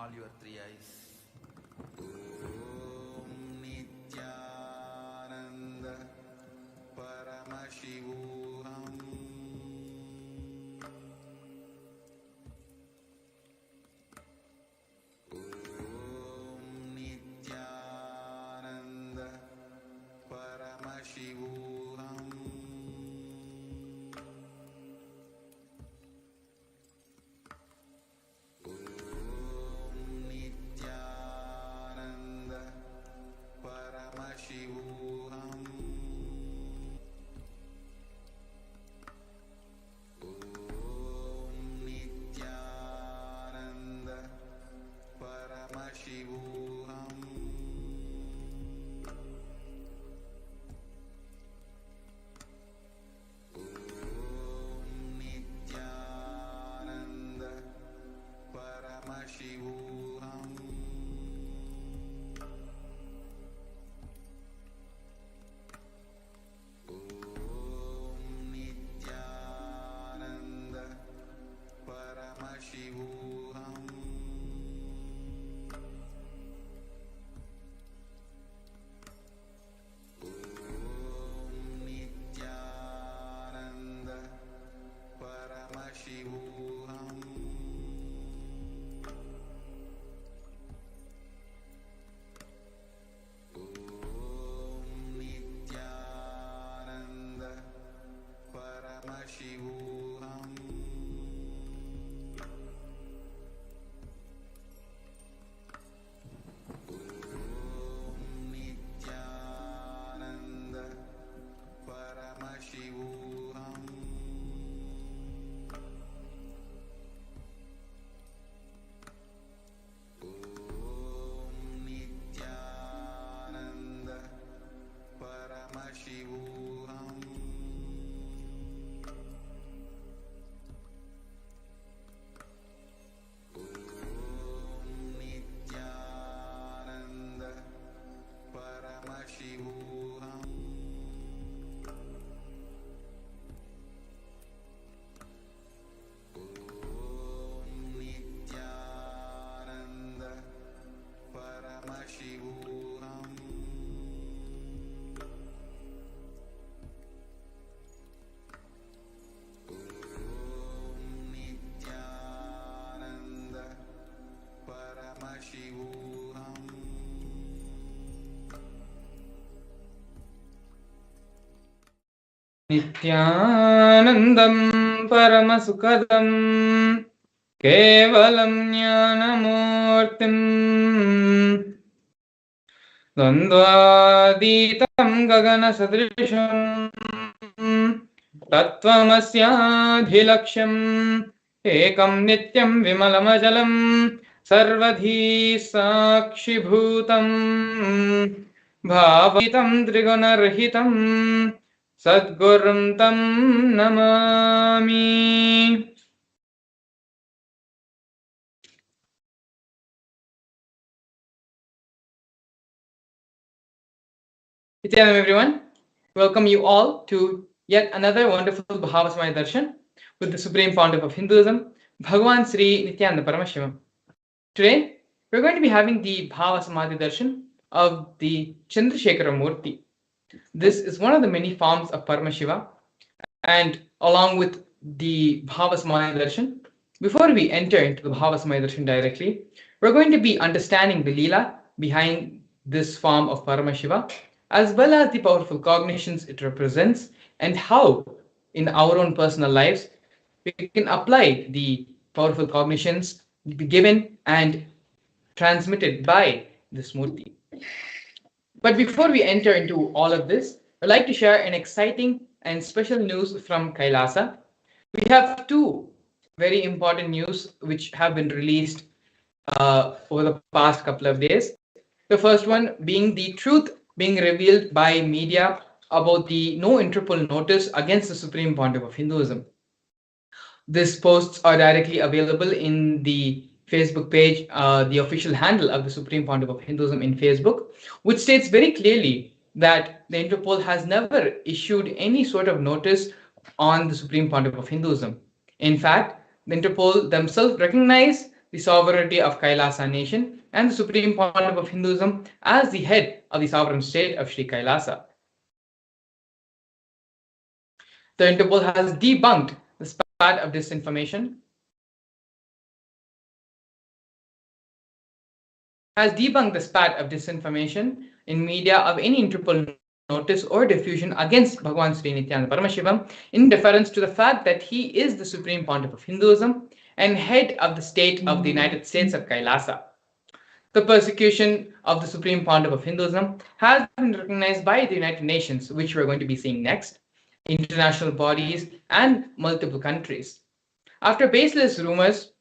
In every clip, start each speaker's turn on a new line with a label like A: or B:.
A: all your three eyes. Om Nithyananda Paramashivam. Om Nithyananda Paramashivam. Paramashivam. Om Nithyananda Paramashivam. Om Nithyananda Paramashivam. Paramashivam. Om Nithyananda Paramashivam. Om Nithyananda Paramashivam. Paramashivam. Om Nithyananda Paramashivam. Om Nithyananda Paramashivam. Paramashivam. Om Nithyananda Paramashivam.
B: Nithyanandam Paramasukadam Kevalam Jnanamurtim Dandvaditam Gagana Sadrisham Tattvamasyaadhilaksham Ekam Nityam Vimalamajalam Sarvadhi Sakshibhutam Bhavatam Trigunarhitam Sadgurum Tam Namami. Nithyanam everyone, welcome you all to yet another wonderful Bhava Darshan with the Supreme Pontiff of Hinduism, Bhagavan Sri Nithyananda Paramashivam. Today, we're going to be having the Bhava Samadhi Darshan of the Chandrasekhara Murti. This is one of the many forms of Paramashiva, and along with the Bhava Samadhi Darshan, before we enter into the Bhava Samadhi Darshan directly, we're going to be understanding the Leela behind this form of Paramashiva, as well as the powerful cognitions it represents, and how in our own personal lives we can apply the powerful cognitions given and transmitted by this Murti. But before we enter into all of this, I'd like to share an exciting and special news from Kailasa. We have two very important news which have been released over the past couple of days. The first one being the truth being revealed by media about the no Interpol notice against the Supreme Pontiff of Hinduism. These posts are directly available in the Facebook page, the official handle of the Supreme Pontiff of Hinduism in Facebook, which states very clearly that the Interpol has never issued any sort of notice on the Supreme Pontiff of Hinduism. In fact, the Interpol themselves recognize the sovereignty of Kailasa nation and the Supreme Pontiff of Hinduism as the head of the sovereign state of Sri Kailasa. The Interpol has debunked the spat of disinformation in media of any Interpol notice or diffusion against Bhagwan Sri Nithyananda Paramashivam in deference to the fact that he is the Supreme Pontiff of Hinduism and head of the state of the United States of Kailasa. The persecution of the Supreme Pontiff of Hinduism has been recognized by the United Nations, which we're going to be seeing next, international bodies, and multiple countries. After baseless rumors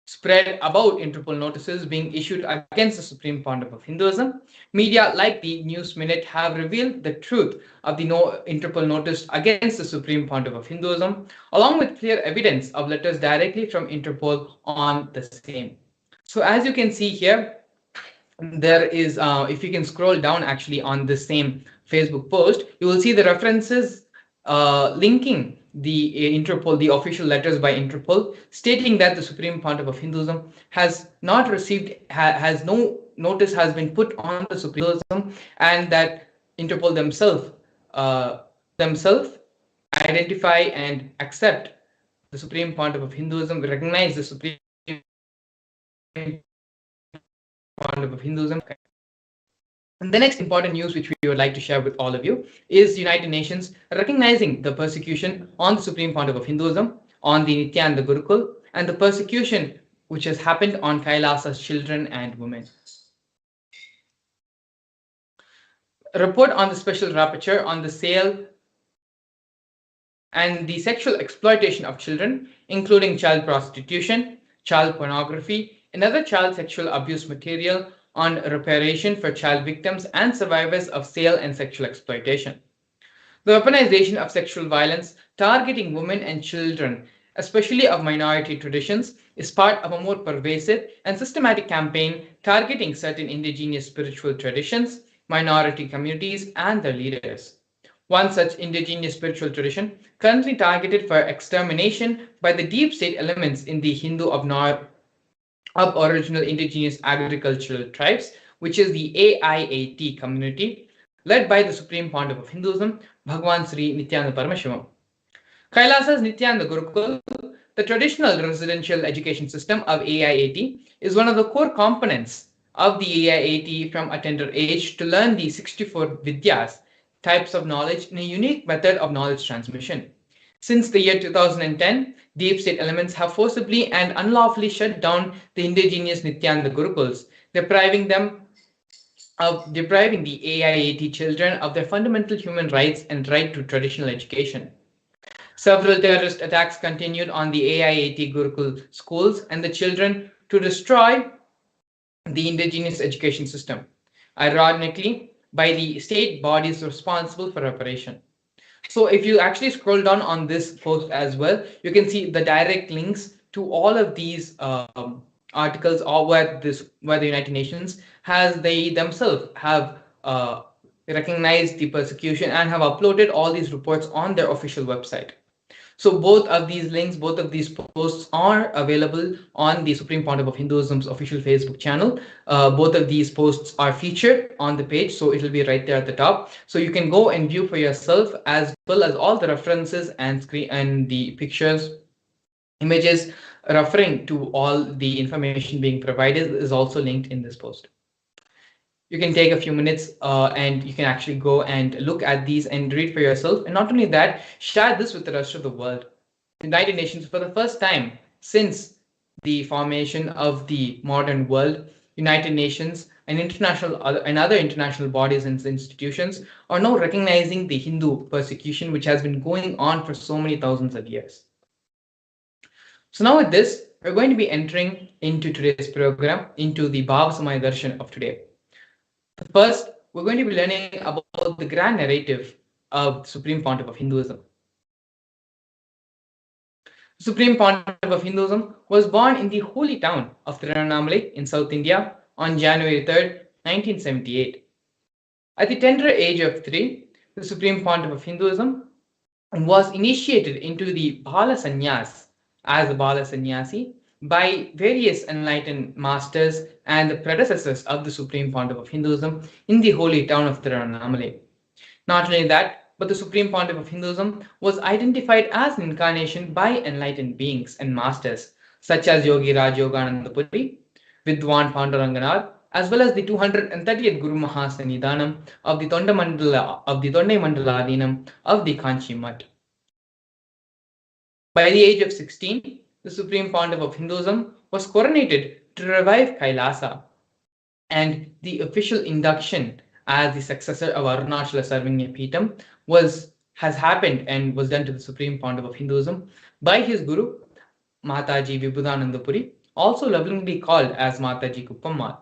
B: spread about Interpol notices being issued against the Supreme Pontiff of Hinduism, media like the News Minute have revealed the truth of the Interpol notice against the Supreme Pontiff of Hinduism, along with clear evidence of letters directly from Interpol on the same. So as you can see here, there is, if you can scroll down actually on the same Facebook post, you will see the references linking the Interpol, the official letters by Interpol, stating that the Supreme Pontiff of Hinduism has not received, has no notice has been put on the Supreme Hinduism, and that Interpol themselves identify and accept the Supreme Pontiff of Hinduism, recognize the Supreme Pontiff of Hinduism. And the next important news which we would like to share with all of you is the United Nations recognizing the persecution on the Supreme Pontiff of Hinduism, on the Nithyananda Gurukul, and the persecution which has happened on Kailasa's children and women. A report on the special rapporteur on the sale and the sexual exploitation of children, including child prostitution, child pornography, and other child sexual abuse material on reparation for child victims and survivors of sale and sexual exploitation. The weaponization of sexual violence targeting women and children, especially of minority traditions, is part of a more pervasive and systematic campaign targeting certain indigenous spiritual traditions, minority communities, and their leaders. One such indigenous spiritual tradition currently targeted for extermination by the deep state elements in the Hindu of original indigenous agricultural tribes, which is the AIAT community, led by the Supreme Pontiff of Hinduism, Bhagwan Sri Nithyananda Paramashivam. Kailasa's Nithyananda Gurukul, the traditional residential education system of AIAT, is one of the core components of the AIAT from a tender age to learn the 64 Vidyas, types of knowledge, in a unique method of knowledge transmission. Since the year 2010, deep state elements have forcibly and unlawfully shut down the indigenous Nithyananda Gurukuls, depriving the AIAT children of their fundamental human rights and right to traditional education. Several terrorist attacks continued on the AIAT Gurukul schools and the children to destroy the indigenous education system, ironically, by the state bodies responsible for reparation. So if you actually scroll down on this post as well, you can see the direct links to all of these articles, or where the United Nations they themselves have recognized the persecution and have uploaded all these reports on their official website. So both of these links, both of these posts are available on the Supreme Pontiff of Hinduism's official Facebook channel. Both of these posts are featured on the page, so it will be right there at the top. So you can go and view for yourself, as well as all the references and the pictures, images referring to all the information being provided is also linked in this post. You can take a few minutes and you can actually go and look at these and read for yourself. And not only that, share this with the rest of the world. The United Nations, for the first time since the formation of the modern world, United Nations and other international bodies and institutions are now recognizing the Hindu persecution, which has been going on for so many thousands of years. So now with this, we're going to be entering into today's program, into the Bhava Darshan of today. First, we're going to be learning about the grand narrative of the Supreme Pontiff of Hinduism. The Supreme Pontiff of Hinduism was born in the holy town of Tiruvannamalai in South India on January 3rd, 1978. At the tender age of 3, the Supreme Pontiff of Hinduism was initiated into the Bala Sannyas as a Bala Sannyasi by various enlightened masters and the predecessors of the Supreme Pontiff of Hinduism in the holy town of Tirunamale. Not only that, but the Supreme Pontiff of Hinduism was identified as an incarnation by enlightened beings and masters such as Yogi Raj Yogananda Puri, Vidwan Panduranganath, as well as the 230th Guru Mahasannidhanam of the Tondai Mandaladinam of the Kanchi Mutt. By the age of 16, the Supreme Pontiff of Hinduism was coronated to revive Kailasa, and the official induction as the successor of Arunachala Sarvanya Peetham has happened and was done to the Supreme Pontiff of Hinduism by his Guru Mataji Vibhudananda Puri, also lovingly called as Mataji Kuppammal.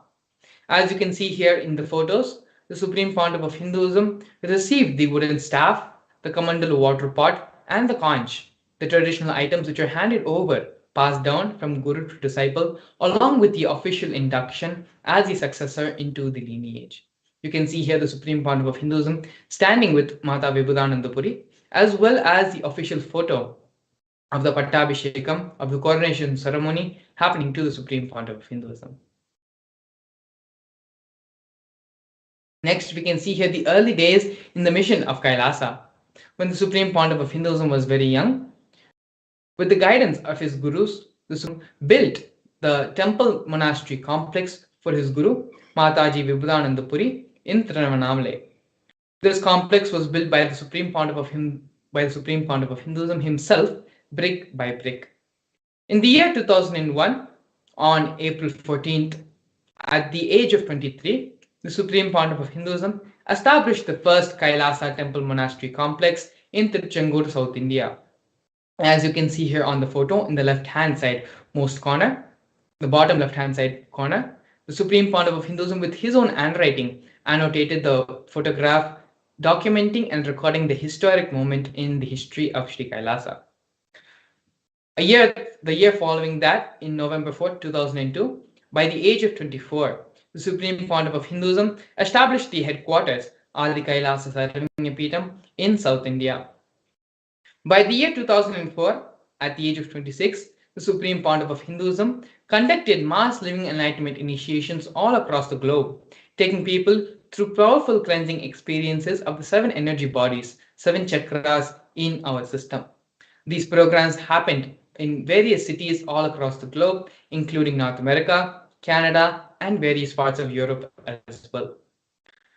B: As you can see here in the photos, the Supreme Pontiff of Hinduism received the wooden staff, the Kamandalu water pot, and the conch, the traditional items which are handed over, passed down from Guru to disciple, along with the official induction as the successor into the lineage. You can see here the Supreme Pontiff of Hinduism standing with Mata Vibhudananda Puri, as well as the official photo of the Pattabhishekam, of the coronation ceremony happening to the Supreme Pontiff of Hinduism. Next, we can see here the early days in the mission of Kailasa. When the Supreme Pontiff of Hinduism was very young, with the guidance of his gurus, the Supreme built the temple monastery complex for his guru, Mataji Vibhudananda Puri, in Tirunamale. This complex was built by the Supreme Pontiff of Hinduism himself, brick by brick. In the year 2001, on April 14th, at the age of 23, the Supreme Pontiff of Hinduism established the first Kailasa temple monastery complex in Tiruchendur, South India. As you can see here on the photo in the left-hand side most corner, the bottom left-hand side corner, the Supreme Pontiff of Hinduism with his own handwriting annotated the photograph documenting and recording the historic moment in the history of Sri Kailasa. The year following that, in November 4, 2002, by the age of 24, the Supreme Pontiff of Hinduism established the headquarters Adi Kailasa Sarvanya Peetham in South India. By the year 2004, at the age of 26, the Supreme Pontiff of Hinduism conducted mass living enlightenment initiations all across the globe, taking people through powerful cleansing experiences of the 7 energy bodies, 7 chakras in our system. These programs happened in various cities all across the globe, including North America, Canada, and various parts of Europe as well.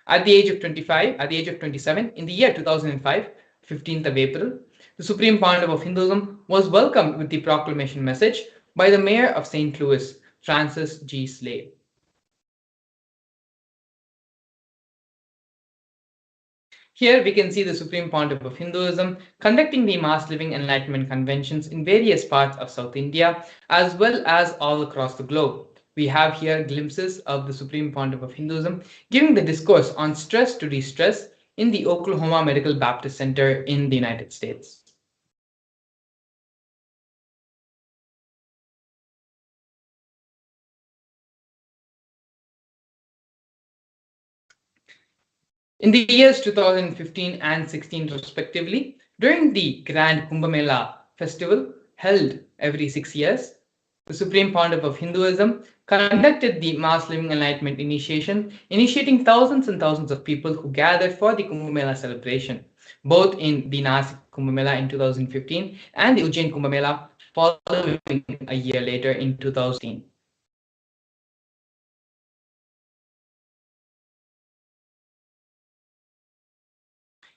B: At the age of 27, in the year 2005, 15th of April, the Supreme Pontiff of Hinduism was welcomed with the proclamation message by the Mayor of St. Louis, Francis G. Slade. Here we can see the Supreme Pontiff of Hinduism conducting the mass living enlightenment conventions in various parts of South India as well as all across the globe. We have here glimpses of the Supreme Pontiff of Hinduism giving the discourse on stress to de-stress in the Oklahoma Medical Baptist Center in the United States. In the years 2015 and 16 respectively, during the Grand Kumbh Mela festival held every 6 years, the Supreme Pontiff of Hinduism conducted the mass living enlightenment initiation, initiating thousands and thousands of people who gathered for the Kumbh Mela celebration, both in the Nasik Kumbh Mela in 2015 and the Ujjain Kumbh Mela following a year later in 2016.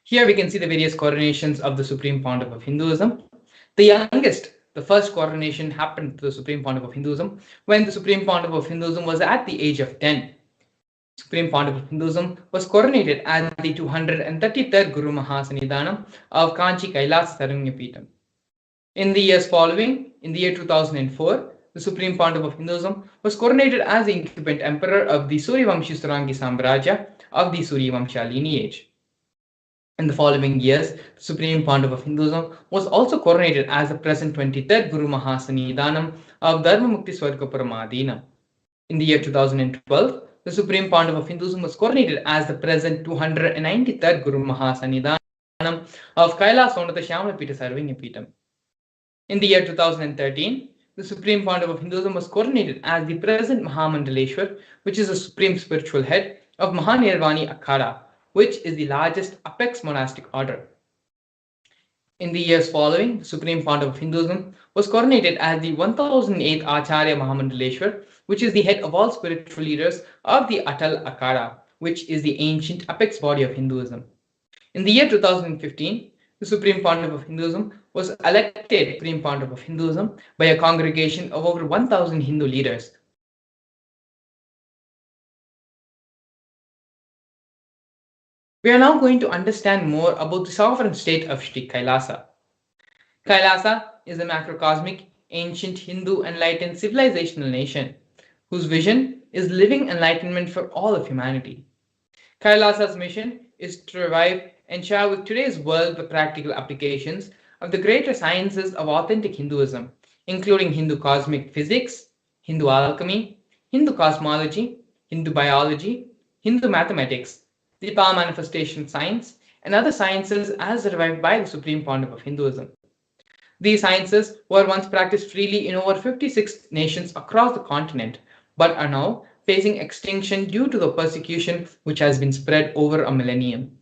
B: Here we can see the various coronations of the Supreme Pontiff of Hinduism. The youngest, the first coronation happened to the Supreme Pontiff of Hinduism when the Supreme Pontiff of Hinduism was at the age of 10. Supreme Pontiff of Hinduism was coronated as the 233rd Guru Mahasannidhanam of Kanchi Kailas Sarvanya Peetham. In the years following, in the year 2004, the Supreme Pontiff of Hinduism was coronated as the incumbent emperor of the Suryavamshi Surangi Samrajya of the Suryavamsha lineage. In the following years, the Supreme Pontiff of Hinduism was also coronated as the present 23rd Guru Mahasannidhanam of Dharma Mukti Swarga Paramadina. In the year 2012, the Supreme Pontiff of Hinduism was coronated as the present 293rd Guru Mahasannidhanam of Kailas Sonata Shyamala Pita Sarvanya Peetham. In the year 2013, the Supreme Pontiff of Hinduism was coronated as the present Mahamandaleshwar, which is the supreme spiritual head of Mahanirvani Akhada, which is the largest apex monastic order. In the years following, the Supreme Pontiff of Hinduism was coronated as the 1008th Acharya Mahamandaleshwar, which is the head of all spiritual leaders of the Atal Akhada, which is the ancient apex body of Hinduism. In the year 2015, the Supreme Pontiff of Hinduism was elected Supreme Pontiff of Hinduism by a congregation of over 1,000 Hindu leaders. We are now going to understand more about the sovereign state of Sri Kailasa. Kailasa is a macrocosmic, ancient Hindu enlightened civilizational nation whose vision is living enlightenment for all of humanity. Kailasa's mission is to revive and share with today's world the practical applications of the greater sciences of authentic Hinduism, including Hindu cosmic physics, Hindu alchemy, Hindu cosmology, Hindu biology, Hindu mathematics, the power manifestation science, and other sciences as revived by the Supreme Pontiff of Hinduism. These sciences were once practiced freely in over 56 nations across the continent, but are now facing extinction due to the persecution which has been spread over a millennium.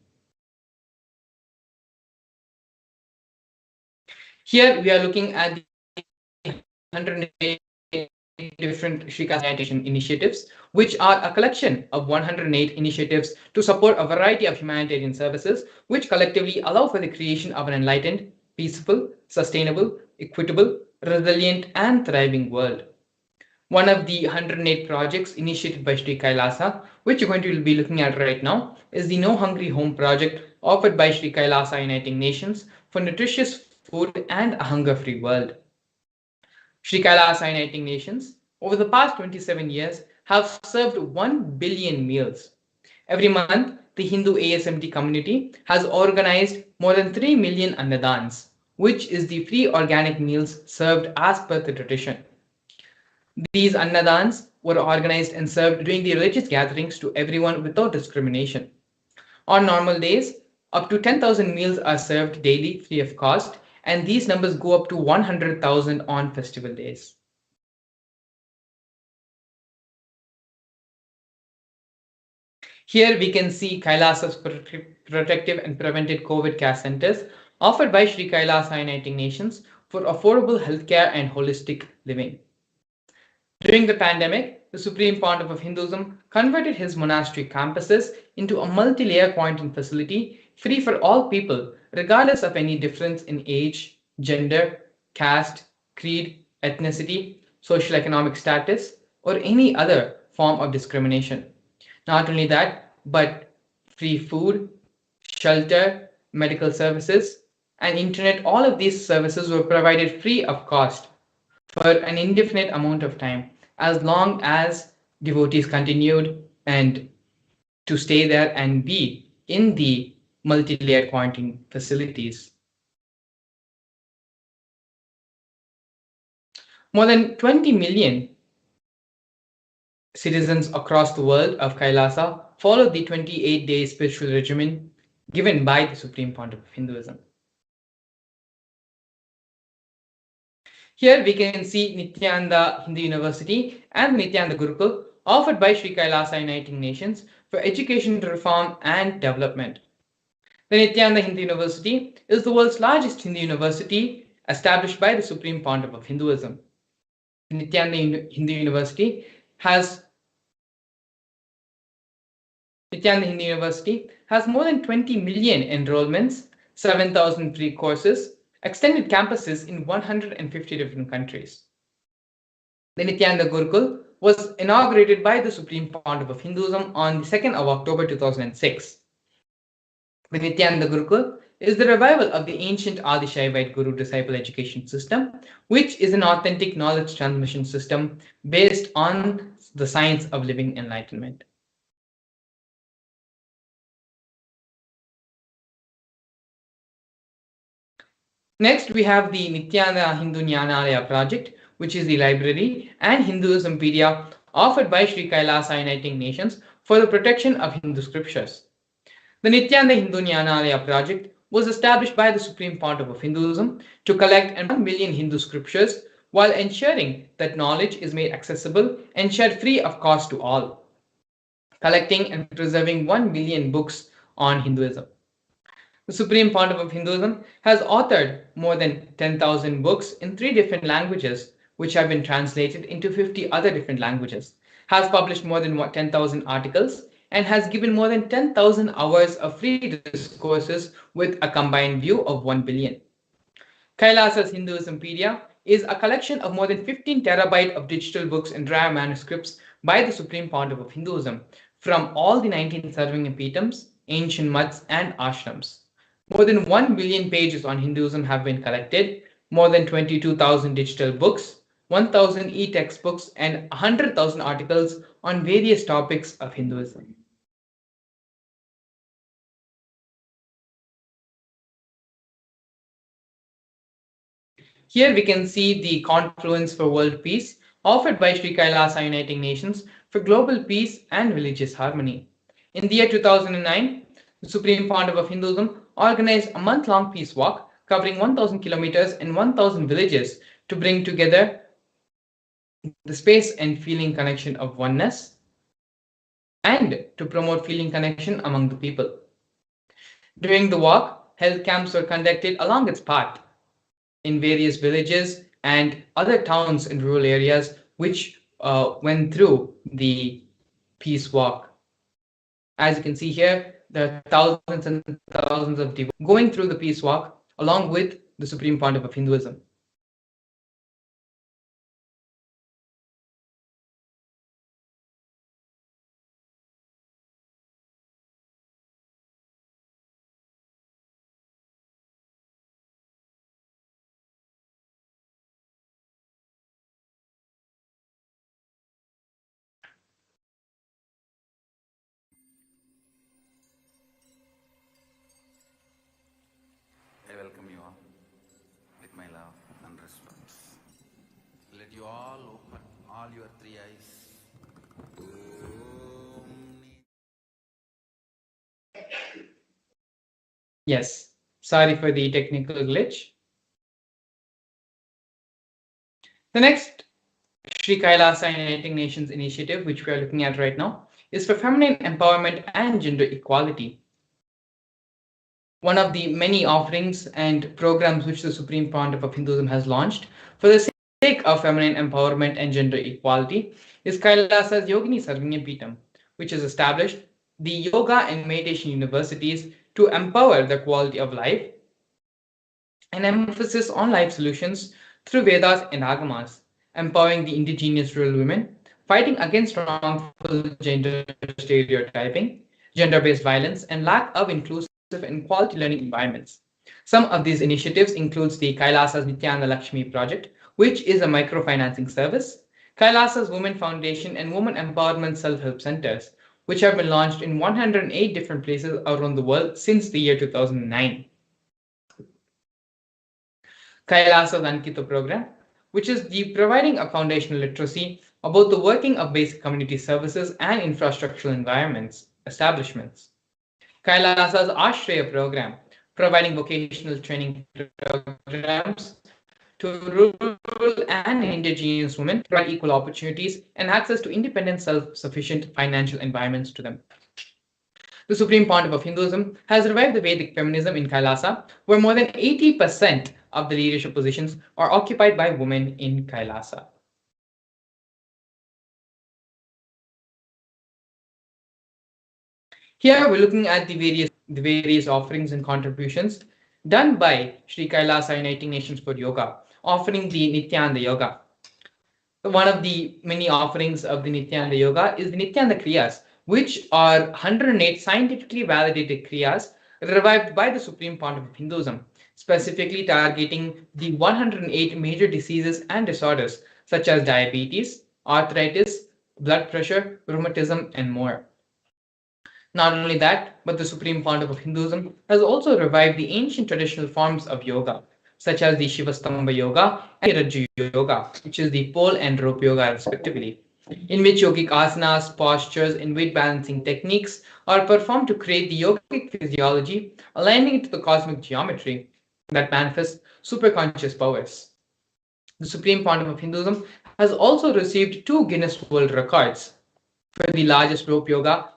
B: Here we are looking at the 108 different Sri Kailasa initiatives, which are a collection of 108 initiatives to support a variety of humanitarian services, which collectively allow for the creation of an enlightened, peaceful, sustainable, equitable, resilient, and thriving world. One of the 108 projects initiated by Sri Kailasa, which you're going to be looking at right now, is the No Hungry Home project offered by Sri Kailasa Uniting Nations for nutritious food and a hunger-free world. Sri Kailasa Uniting Nations, over the past 27 years, have served 1 billion meals. Every month, the Hindu ASMT community has organized more than 3 million annadans, which is the free organic meals served as per the tradition. These annadans were organized and served during the religious gatherings to everyone without discrimination. On normal days, up to 10,000 meals are served daily free of cost, and these numbers go up to 100,000 on festival days. Here we can see Kailasa's protective and preventive COVID care centers offered by Sri Kailasa Uniting Nations for affordable healthcare and holistic living. During the pandemic, the Supreme Pontiff of Hinduism converted his monastery campuses into a multi-layer quarantine facility free for all people, regardless of any difference in age, gender, caste, creed, ethnicity, social economic status, or any other form of discrimination. Not only that, but free food, shelter, medical services, and internet, all of these services were provided free of cost for an indefinite amount of time, as long as devotees continued and to stay there and be in the multi-layered quarantine facilities. More than 20 million citizens across the world of Kailasa followed the 28-day spiritual regimen given by the Supreme Pontiff of Hinduism. Here we can see Nithyananda Hindu University and Nithyananda Gurukul offered by Sri Kailasa Uniting Nations for education reform and development. The Nithyananda Hindu University is the world's largest Hindu university established by the Supreme Pontiff of Hinduism. The Nithyananda Hindu University has more than 20 million enrollments, 7,000 free courses, extended campuses in 150 different countries. The Nithyananda Gurukul was inaugurated by the Supreme Pontiff of Hinduism on the 2nd of October 2006. The Nithyananda Gurukul is the revival of the ancient Adi Shaivite Guru-disciple education system, which is an authentic knowledge transmission system based on the science of living enlightenment. Next, we have the Nithyananda Hindu Jnanalaya project, which is the library and Hinduismpedia offered by Sri Kailasa Uniting Nations for the protection of Hindu scriptures. The Nithyananda Hindu Jnanalaya project was established by the Supreme Pontiff of Hinduism to collect 1 million Hindu scriptures, while ensuring that knowledge is made accessible and shared free of cost to all, collecting and preserving 1 million books on Hinduism. The Supreme Pontiff of Hinduism has authored more than 10,000 books in 3 different languages, which have been translated into 50 other different languages, has published more than 10,000 articles, and has given more than 10,000 hours of free discourses with a combined view of 1 billion. Kailasa's Hinduismpedia is a collection of more than 15 terabyte of digital books and rare manuscripts by the Supreme Pontiff of Hinduism from all the 19 Sarvangapitams, ancient muds, and ashrams. More than 1 billion pages on Hinduism have been collected, more than 22,000 digital books, 1,000 e-textbooks, and 100,000 articles on various topics of Hinduism. Here we can see the confluence for world peace offered by Sri Kailasa Uniting Nations for global peace and religious harmony. In the year 2009, the Supreme Pontiff of Hinduism organized a month-long peace walk covering 1,000 kilometers and 1,000 villages to bring together the space and feeling connection of oneness and to promote feeling connection among the people. During the walk, health camps were conducted along its path in various villages and other towns in rural areas which went through the peace walk. As you can see here, there are thousands and thousands of devotees going through the peace walk along with the Supreme Pontiff of Hinduism.
A: I welcome you all with my love and respect. Let you all open all your 3 eyes.
B: Yes, sorry for the technical glitch. The next Sri Kailasa Uniting Nations initiative, which we are looking at right now, is for feminine empowerment and gender equality. One of the many offerings and programs which the Supreme Pontiff of Hinduism has launched for the sake of feminine empowerment and gender equality is Kailasa's Yogini Sarvangapittam, which has established the yoga and meditation universities to empower the quality of life and emphasis on life solutions through Vedas and Agamas, empowering the indigenous rural women, fighting against wrongful gender stereotyping, gender-based violence, and lack of inclusive and quality learning environments. Some of these initiatives includes the Kailasa's Nithyananda Lakshmi project, which is a microfinancing service, Kailasa's Women Foundation and Women Empowerment Self-Help Centers, which have been launched in 108 different places around the world since the year 2009. Kailasa's Ankito program, which is the providing a foundational literacy about the working of basic community services and infrastructural environments, establishments. Kailasa's Ashraya program, providing vocational training programs to rural and indigenous women, provide equal opportunities and access to independent, self-sufficient financial environments to them. The Supreme Pontiff of Hinduism has revived the Vedic feminism in Kailasa, where more than 80% of the leadership positions are occupied by women in Kailasa. Here we're looking at the various offerings and contributions done by Sri Kailasa Uniting Nations for Yoga, offering the Nithyananda Yoga. One of the many offerings of the Nithyananda Yoga is the Nithyananda Kriyas, which are 108 scientifically validated Kriyas revived by the Supreme Pontiff of Hinduism, specifically targeting the 108 major diseases and disorders such as diabetes, arthritis, blood pressure, rheumatism, and more. Not only that, but the Supreme Pontiff of Hinduism has also revived the ancient traditional forms of yoga, such as the Shivastambha Yoga and Rajju Yoga, which is the pole and rope yoga respectively, in which yogic asanas, postures, and weight balancing techniques are performed to create the yogic physiology, aligning it to the cosmic geometry that manifests superconscious powers. The Supreme Pontiff of Hinduism has also received 2 Guinness World Records for the largest rope yoga,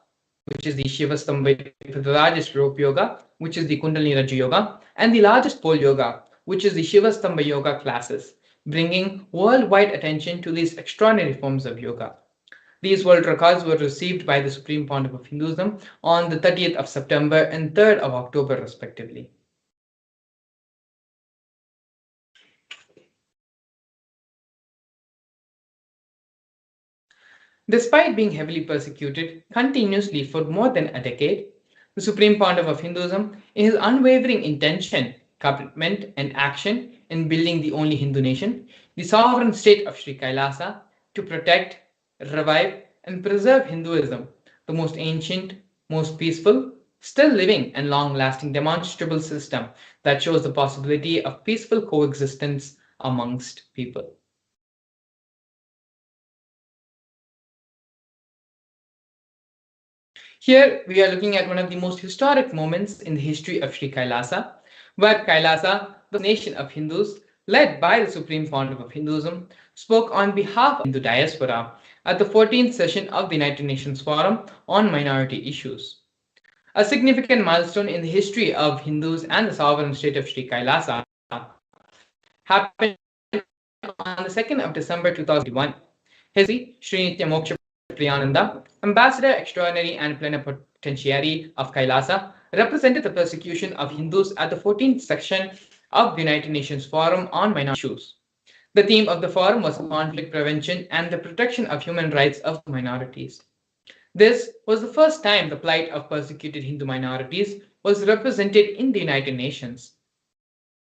B: which is the Shivastamba, for the largest rope yoga, which is the Kundalini Raju Yoga, and the largest pole yoga, which is the Shivastamba Yoga classes, bringing worldwide attention to these extraordinary forms of yoga. These world records were received by the Supreme Pontiff of Hinduism on the 30th of September and 3rd of October, respectively. Despite being heavily persecuted continuously for more than a decade, the Supreme Pontiff of Hinduism, in his unwavering intention, commitment, and action in building the only Hindu nation, the sovereign state of Sri Kailasa, to protect, revive, and preserve Hinduism, the most ancient, most peaceful, still living, and long lasting demonstrable system that shows the possibility of peaceful coexistence amongst people. Here we are looking at one of the most historic moments in the history of Sri Kailasa, where Kailasa, the nation of Hindus, led by the Supreme Pontiff of Hinduism, spoke on behalf of Hindu diaspora at the 14th session of the United Nations Forum on Minority Issues. A significant milestone in the history of Hindus and the sovereign state of Sri Kailasa happened on the 2nd of December 2001. His Sri Nithyananda Priyananda, Ambassador Extraordinary and Plenipotentiary of Kailasa, represented the persecution of Hindus at the 14th section of the United Nations Forum on Minority Issues. The theme of the forum was conflict prevention and the protection of human rights of minorities. This was the first time the plight of persecuted Hindu minorities was represented in the United Nations.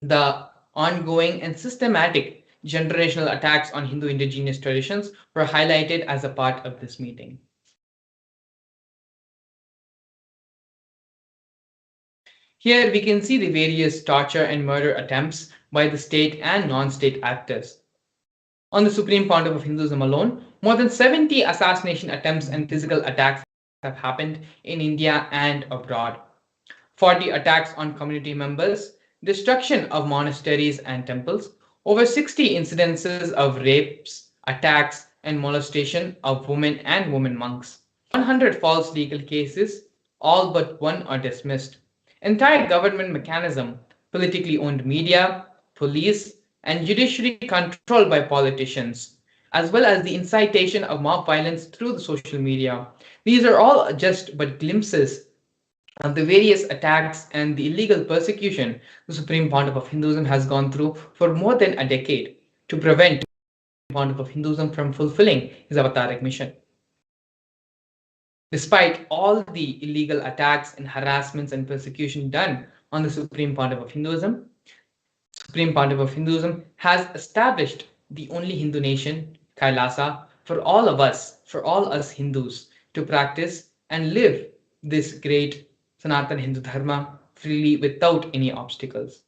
B: The ongoing and systematic generational attacks on Hindu indigenous traditions were highlighted as a part of this meeting. Here we can see the various torture and murder attempts by the state and non-state actors. On the Supreme Pontiff of Hinduism alone, more than 70 assassination attempts and physical attacks have happened in India and abroad. 40 attacks on community members, destruction of monasteries and temples, over 60 incidences of rapes, attacks, and molestation of women and women monks, 100 false legal cases, all but one are dismissed. Entire government mechanism, politically owned media, police, and judiciary controlled by politicians, as well as the incitation of mob violence through the social media. These are all just but glimpses of the various attacks and the illegal persecution the Supreme Pontiff of Hinduism has gone through for more than a decade to prevent the Supreme Pontiff of Hinduism from fulfilling his avataric mission. Despite all the illegal attacks and harassments and persecution done on the Supreme Pontiff of Hinduism, Supreme Pontiff of Hinduism has established the only Hindu nation, Kailasa, for all us Hindus to practice and live this great Sanatana Hindu Dharma freely without any obstacles.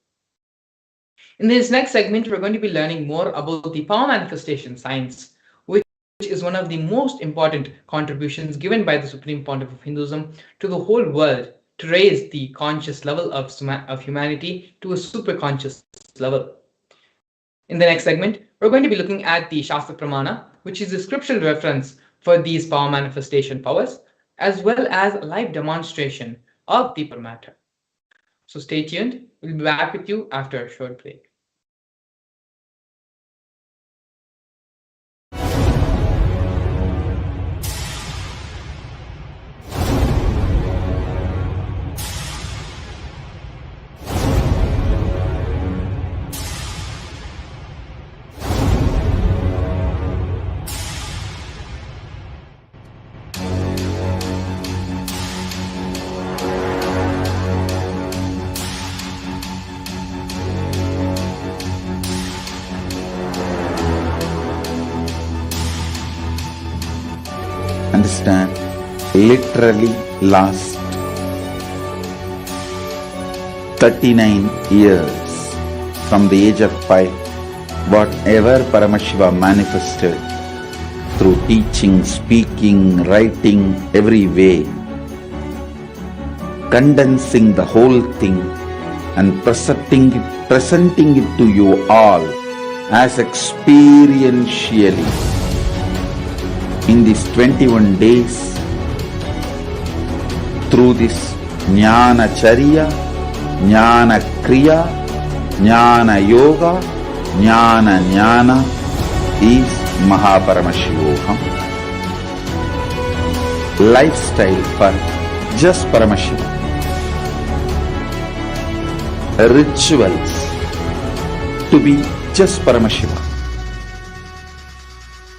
B: In this next segment, we're going to be learning more about the power manifestation science, which is one of the most important contributions given by the Supreme Pontiff of Hinduism to the whole world to raise the conscious level of humanity to a super conscious level. In the next segment, we're going to be looking at the Shastra Pramana, which is the scriptural reference for these power manifestation powers, as well as a live demonstration of the matter. So stay tuned. We'll be back with you after a short break.
C: Understand, literally last 39 years from the age of 5, whatever Paramashivam manifested through teaching, speaking, writing, every way, condensing the whole thing and presenting it to you all as experientially in these 21 days through this Jnana Charya, Jnana Kriya, Jnana Yoga, Jnana Jnana is Paramashivam. Lifestyle for just Paramashivam. Rituals to be just Paramashiva.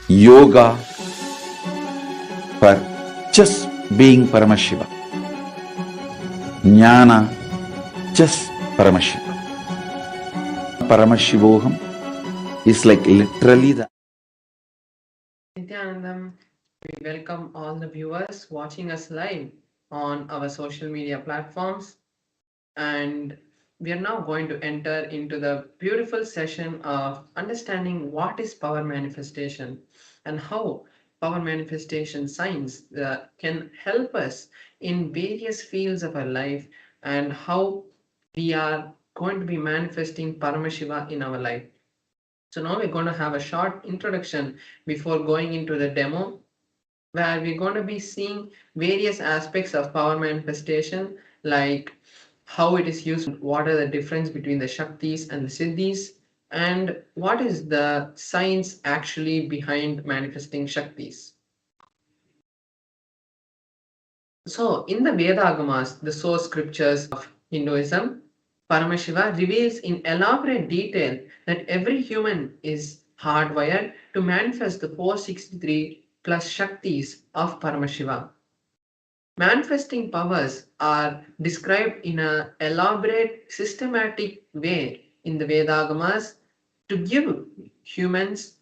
C: Yoga for just being Paramashiva. Jnana just Paramashiva. Paramashivoham is like literally the
B: Nithyanandam, we welcome all the viewers watching us live on our social media platforms, and we are now going to enter into the beautiful session of understanding what is power manifestation and how power manifestation science can help us in various fields of our life, and how we are going to be manifesting Paramashiva in our life. So now we're going to have a short introduction before going into the demo, where we're going to be seeing various aspects of power manifestation, like how it is used, what are the difference between the Shaktis and the Siddhis, and what is the science actually behind manifesting Shaktis. So, in the Vedagamas, the source scriptures of Hinduism, Paramashiva reveals in elaborate detail that every human is hardwired to manifest the 463 plus Shaktis of Paramashiva. Manifesting powers are described in an elaborate, systematic way in the Vedagamas to give humans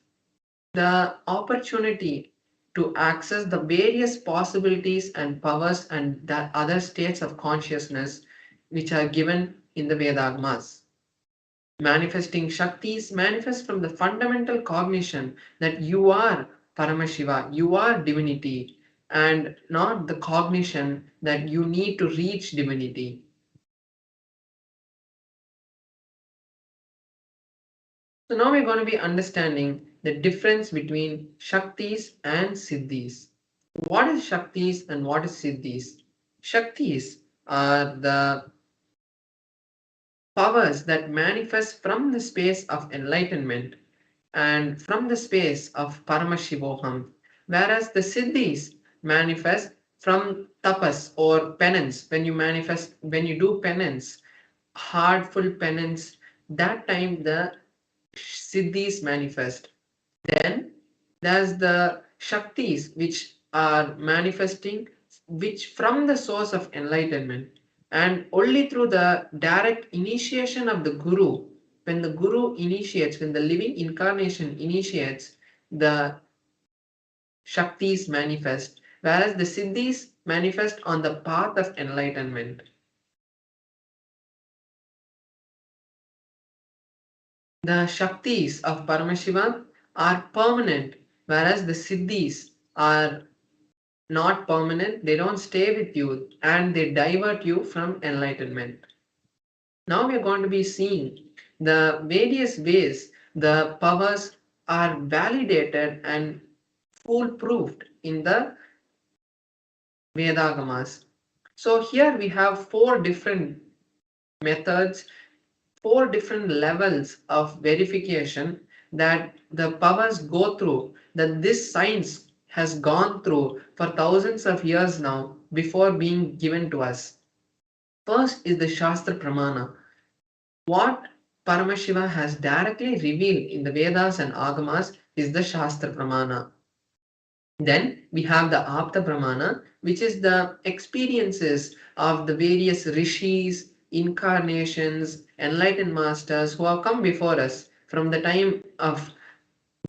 B: the opportunity to access the various possibilities and powers and the other states of consciousness which are given in the Vedagamas. Manifesting Shaktis manifest from the fundamental cognition that you are Paramashiva, you are divinity, and not the cognition that you need to reach divinity. So now we're going to be understanding the difference between Shaktis and Siddhis. What is Shaktis and what is Siddhis? Shaktis are the powers that manifest from the space of enlightenment and from the space of Paramashivoham, whereas the Siddhis manifest from tapas or penance. When you do penance, heartful penance, that time the Siddhis manifest. Then there's the Shaktis which are manifesting, which from the source of enlightenment, and only through the direct initiation of the Guru. When the Guru initiates, when the living incarnation initiates, the Shaktis manifest, whereas the Siddhis manifest on the path of enlightenment. The Shaktis of Paramashiva are permanent, whereas the Siddhis are not permanent, they don't stay with you and they divert you from enlightenment. Now we are going to be seeing the various ways the powers are validated and foolproofed in the Vedagamas. So here we have four different methods, four different levels of verification that the powers go through, that this science has gone through for thousands of years now before being given to us. First is the Shastra Pramana. What Paramashiva has directly revealed in the Vedas and Agamas is the Shastra Pramana. Then we have the Apta Pramana, which is the experiences of the various rishis, incarnations, enlightened masters who have come before us from the time of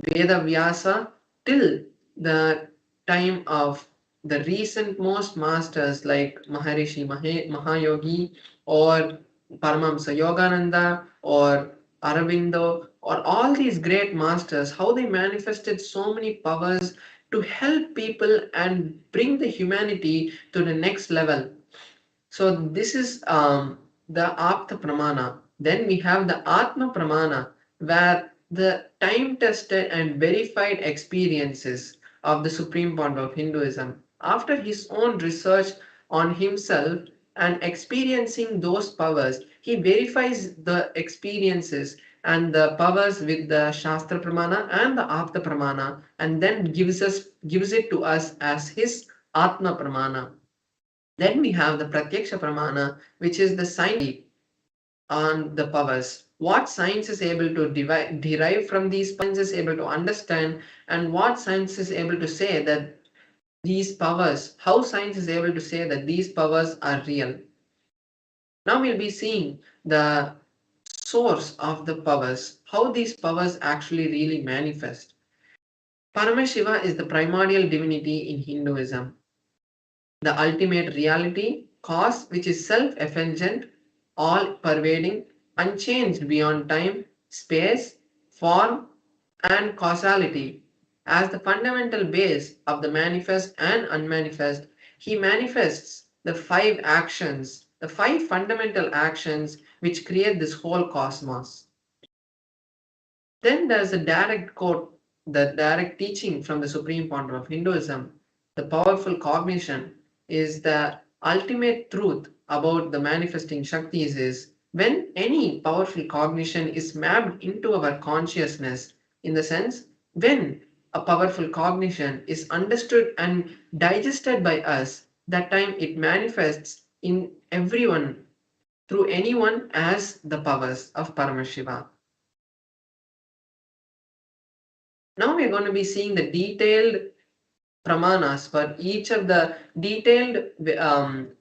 B: Veda Vyasa till the time of the recent most masters like Maharishi Mahayogi or Paramahamsa Yogananda or Aravindo or all these great masters, how they manifested so many powers to help people and bring the humanity to the next level. So this is the Apta Pramana. Then we have the Atma Pramana, where
D: the time-tested and verified experiences of the Supreme Pontiff of Hinduism. After his own research on himself and experiencing those powers, he verifies the experiences and the powers with the Shastra Pramana and the Apta Pramana, and then gives it to us as his Atma Pramana. Then we have the Pratyaksha Pramana, which is the science on the powers. What science is able to derive from these science is able to understand, and what science is able to say that these powers, how science is able to say that these powers are real. Now we'll be seeing the source of the powers, how these powers actually really manifest. Paramashiva is the primordial divinity in Hinduism, the ultimate reality, cause which is self-effulgent, all-pervading, unchanged beyond time, space, form, and causality. As the fundamental base of the manifest and unmanifest, he manifests the five fundamental actions which create this whole cosmos. Then there's a direct quote, the direct teaching from the Supreme Pontiff of Hinduism. The powerful cognition is the ultimate truth about the manifesting Shaktis is when any powerful cognition is mapped into our consciousness, in the sense, when a powerful cognition is understood and digested by us, that time it manifests in everyone, through anyone, as the powers of Paramashiva. Now we are going to be seeing the detailed pramanas for each of the detailed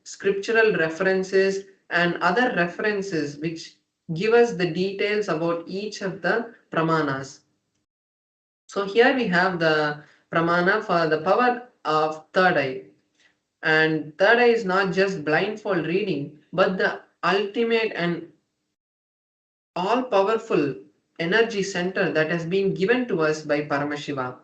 D: scriptural references and other references which give us the details about each of the pramanas. So here we have the pramana for the power of third eye. And third eye is not just blindfold reading, but the ultimate and all powerful energy center that has been given to us by Paramashiva.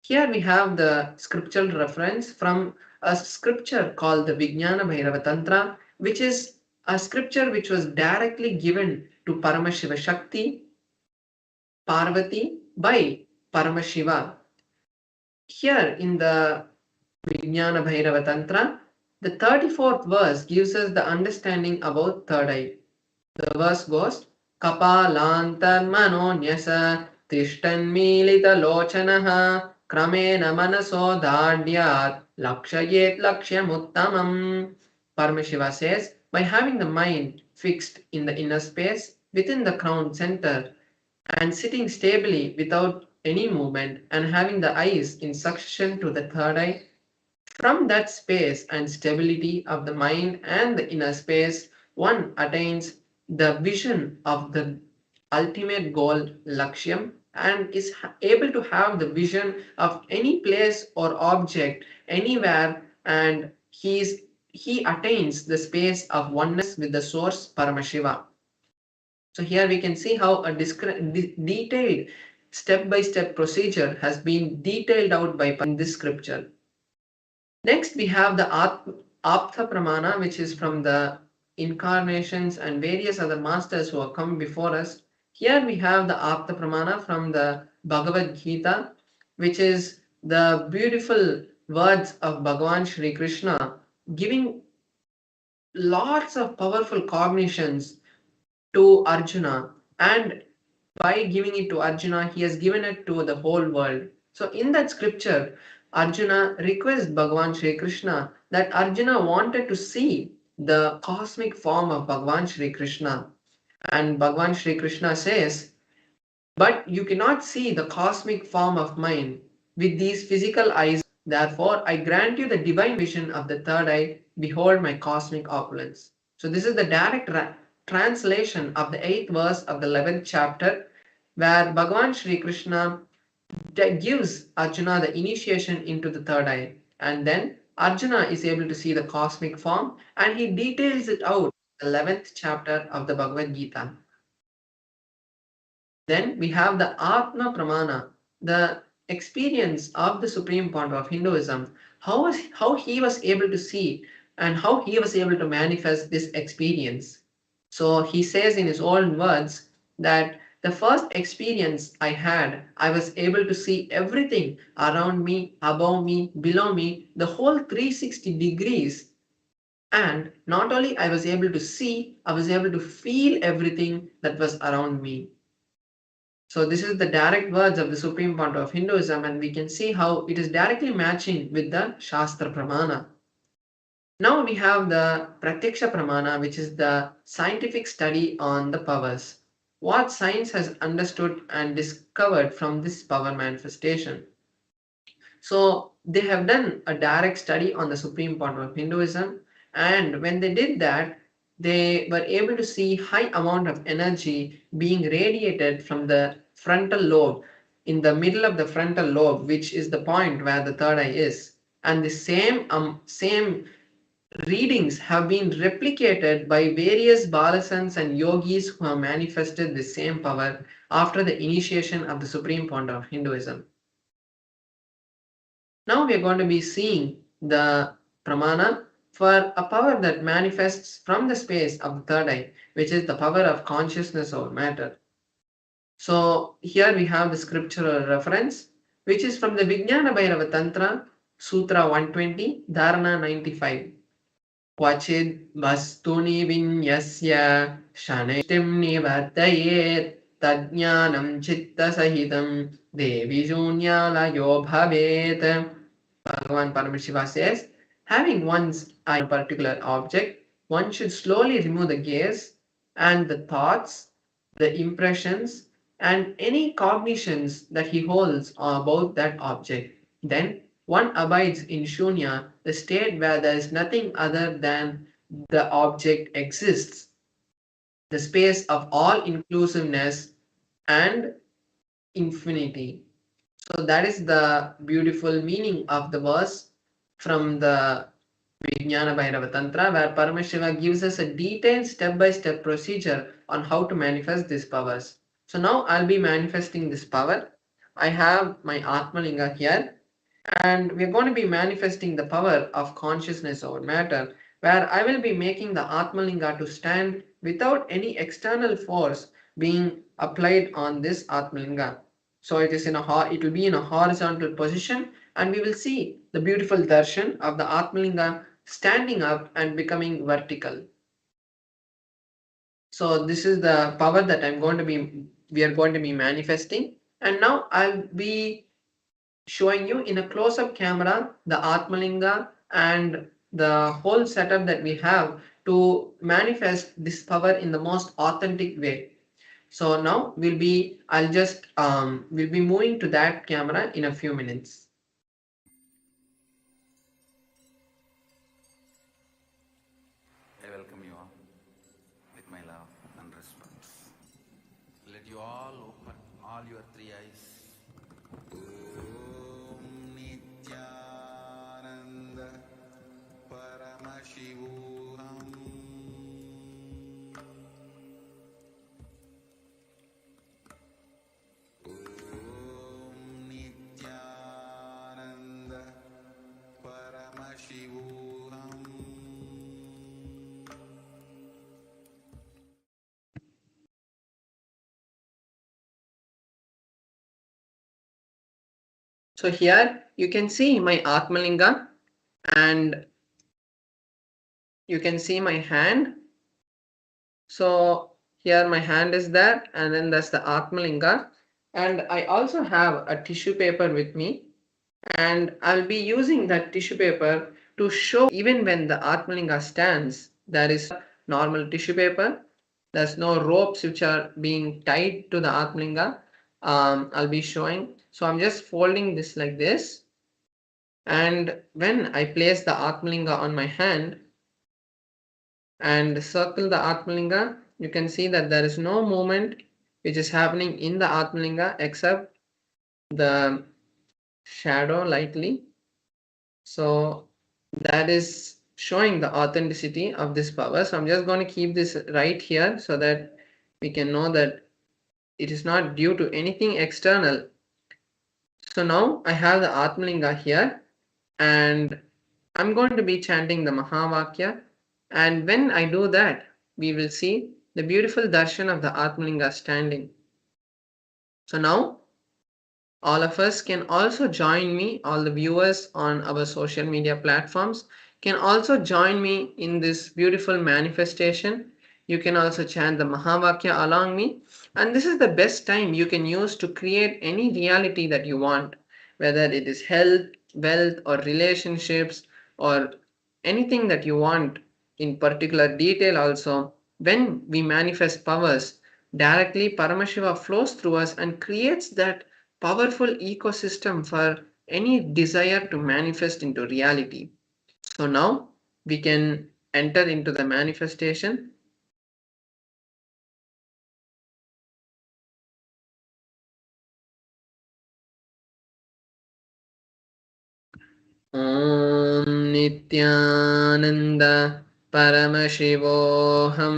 D: Here we have the scriptural reference from a scripture called the Vijnana Bhairava Tantra, which is a scripture which was directly given to Paramashiva Shakti, Parvati, by Paramashiva. Here in the Vijnana Bhairava Tantra, the 34th verse gives us the understanding about third eye. The verse goes, Kapalantar manonyasa tishtanmilita lochanaha Kramena manaso dhadyat lakshayet lakshyamuttamam. Paramashiva says, by having the mind fixed in the inner space within the crown center and sitting stably without any movement and having the eyes in succession to the third eye, from that space and stability of the mind and the inner space, one attains the vision of the ultimate goal, Lakshyam, and is able to have the vision of any place or object anywhere, and he attains the space of oneness with the source Paramashiva. So here we can see how a detailed step-by-step procedure has been detailed out by in this scripture. Next we have the Apta Pramana, which is from the incarnations and various other masters who have come before us. Here we have the Apta Pramana from the Bhagavad Gita, which is the beautiful words of Bhagavan Shri Krishna, giving lots of powerful cognitions to Arjuna, and by giving it to Arjuna, he has given it to the whole world. So in that scripture, Arjuna requests Bhagavan Shri Krishna that Arjuna wanted to see the cosmic form of Bhagavan Shri Krishna. And Bhagavan Shri Krishna says, but you cannot see the cosmic form of mine with these physical eyes. Therefore, I grant you the divine vision of the third eye. Behold my cosmic opulence. So this is the direct translation of the 8th verse of the 11th chapter, where Bhagavan Shri Krishna gives Arjuna the initiation into the third eye. And then Arjuna is able to see the cosmic form, and he details it out in the 11th chapter of the Bhagavad Gita. Then we have the Atma Pramana, the experience of the Supreme Pontiff of Hinduism, how he was able to see and how he was able to manifest this experience. So he says in his own words that The first experience I had, I was able to see everything around me, above me, below me, the whole 360 degrees. And not only I was able to see, I was able to feel everything that was around me. So this is the direct words of the Supreme Point of Hinduism, and we can see how it is directly matching with the Shastra Pramana. Now we have the Pratyaksha Pramana, which is the scientific study on the powers. What science has understood and discovered from this power manifestation. So they have done a direct study on the Supreme Point of Hinduism, and when they did that, they were able to see high amount of energy being radiated from the frontal lobe, in the middle of the frontal lobe, which is the point where the third eye is. And the same readings have been replicated by various balasans and yogis who have manifested the same power after the initiation of the Supreme Point of Hinduism. Now we are going to be seeing the pramana for a power that manifests from the space of the third eye, which is the power of consciousness over matter. So here we have the scriptural reference, which is from the Vijnana Bhairava Tantra, Sutra 120, Dharana 95. Kvachid vastuni vinyasya shaneshtim nivartayet tadjnanam chitta sahitam devi junyalayo bhavet. Bhagavan Paramashiva says, having one's eye on a particular object, one should slowly remove the gaze and the thoughts, the impressions, and any cognitions that he holds about that object. Then one abides in shunya, the state where there is nothing other than the object exists, the space of all inclusiveness and infinity. So that is the beautiful meaning of the verse from the Vijnana Bhairava Tantra, where Paramashiva gives us a detailed step-by-step procedure on how to manifest these powers. So now I'll be manifesting this power. I have my Atmalinga here, and we're going to be manifesting the power of consciousness over matter, where I will be making the Atmalinga to stand without any external force being applied on this Atmalinga. So it will be in a horizontal position, and we will see the beautiful darshan of the Atmalinga standing up and becoming vertical. So this is the power that we are going to be manifesting. And now I'll be showing you in a close-up camera the Atmalinga and the whole setup that we have to manifest this power in the most authentic way. So now we'll be moving to that camera in a few minutes.
A: I welcome you all with my love and respect. Let you all open all your three eyes. Om Nithyananda Paramashivam. Om Nithyananda Paramashivam.
D: So here you can see my Atmalinga, and you can see my hand. So here my hand is there, and then that's the Atmalinga. And I also have a tissue paper with me, and I'll be using that tissue paper to show even when the Atmalinga stands, there is normal tissue paper. There's no ropes which are being tied to the Atmalinga. I'll be showing. So I'm just folding this like this. And when I place the Atmalinga on my hand and circle the Atmalinga, you can see that there is no movement which is happening in the Atmalinga except the shadow lightly. So that is showing the authenticity of this power. So I'm just going to keep this right here so that we can know that it is not due to anything external. So now I have the Atmalinga here, and I'm going to be chanting the Mahavakya. And when I do that, we will see the beautiful darshan of the Atmalinga standing. So now all of us can also join me, all the viewers on our social media platforms can also join me in this beautiful manifestation. You can also chant the Mahavakya along me, and this is the best time you can use to create any reality that you want, whether it is health, wealth, or relationships, or anything that you want in particular detail. Also, when we manifest powers directly, Paramashiva flows through us and creates that powerful ecosystem for any desire to manifest into reality. So now we can enter into the manifestation. Om Nithyananda Paramashivoham.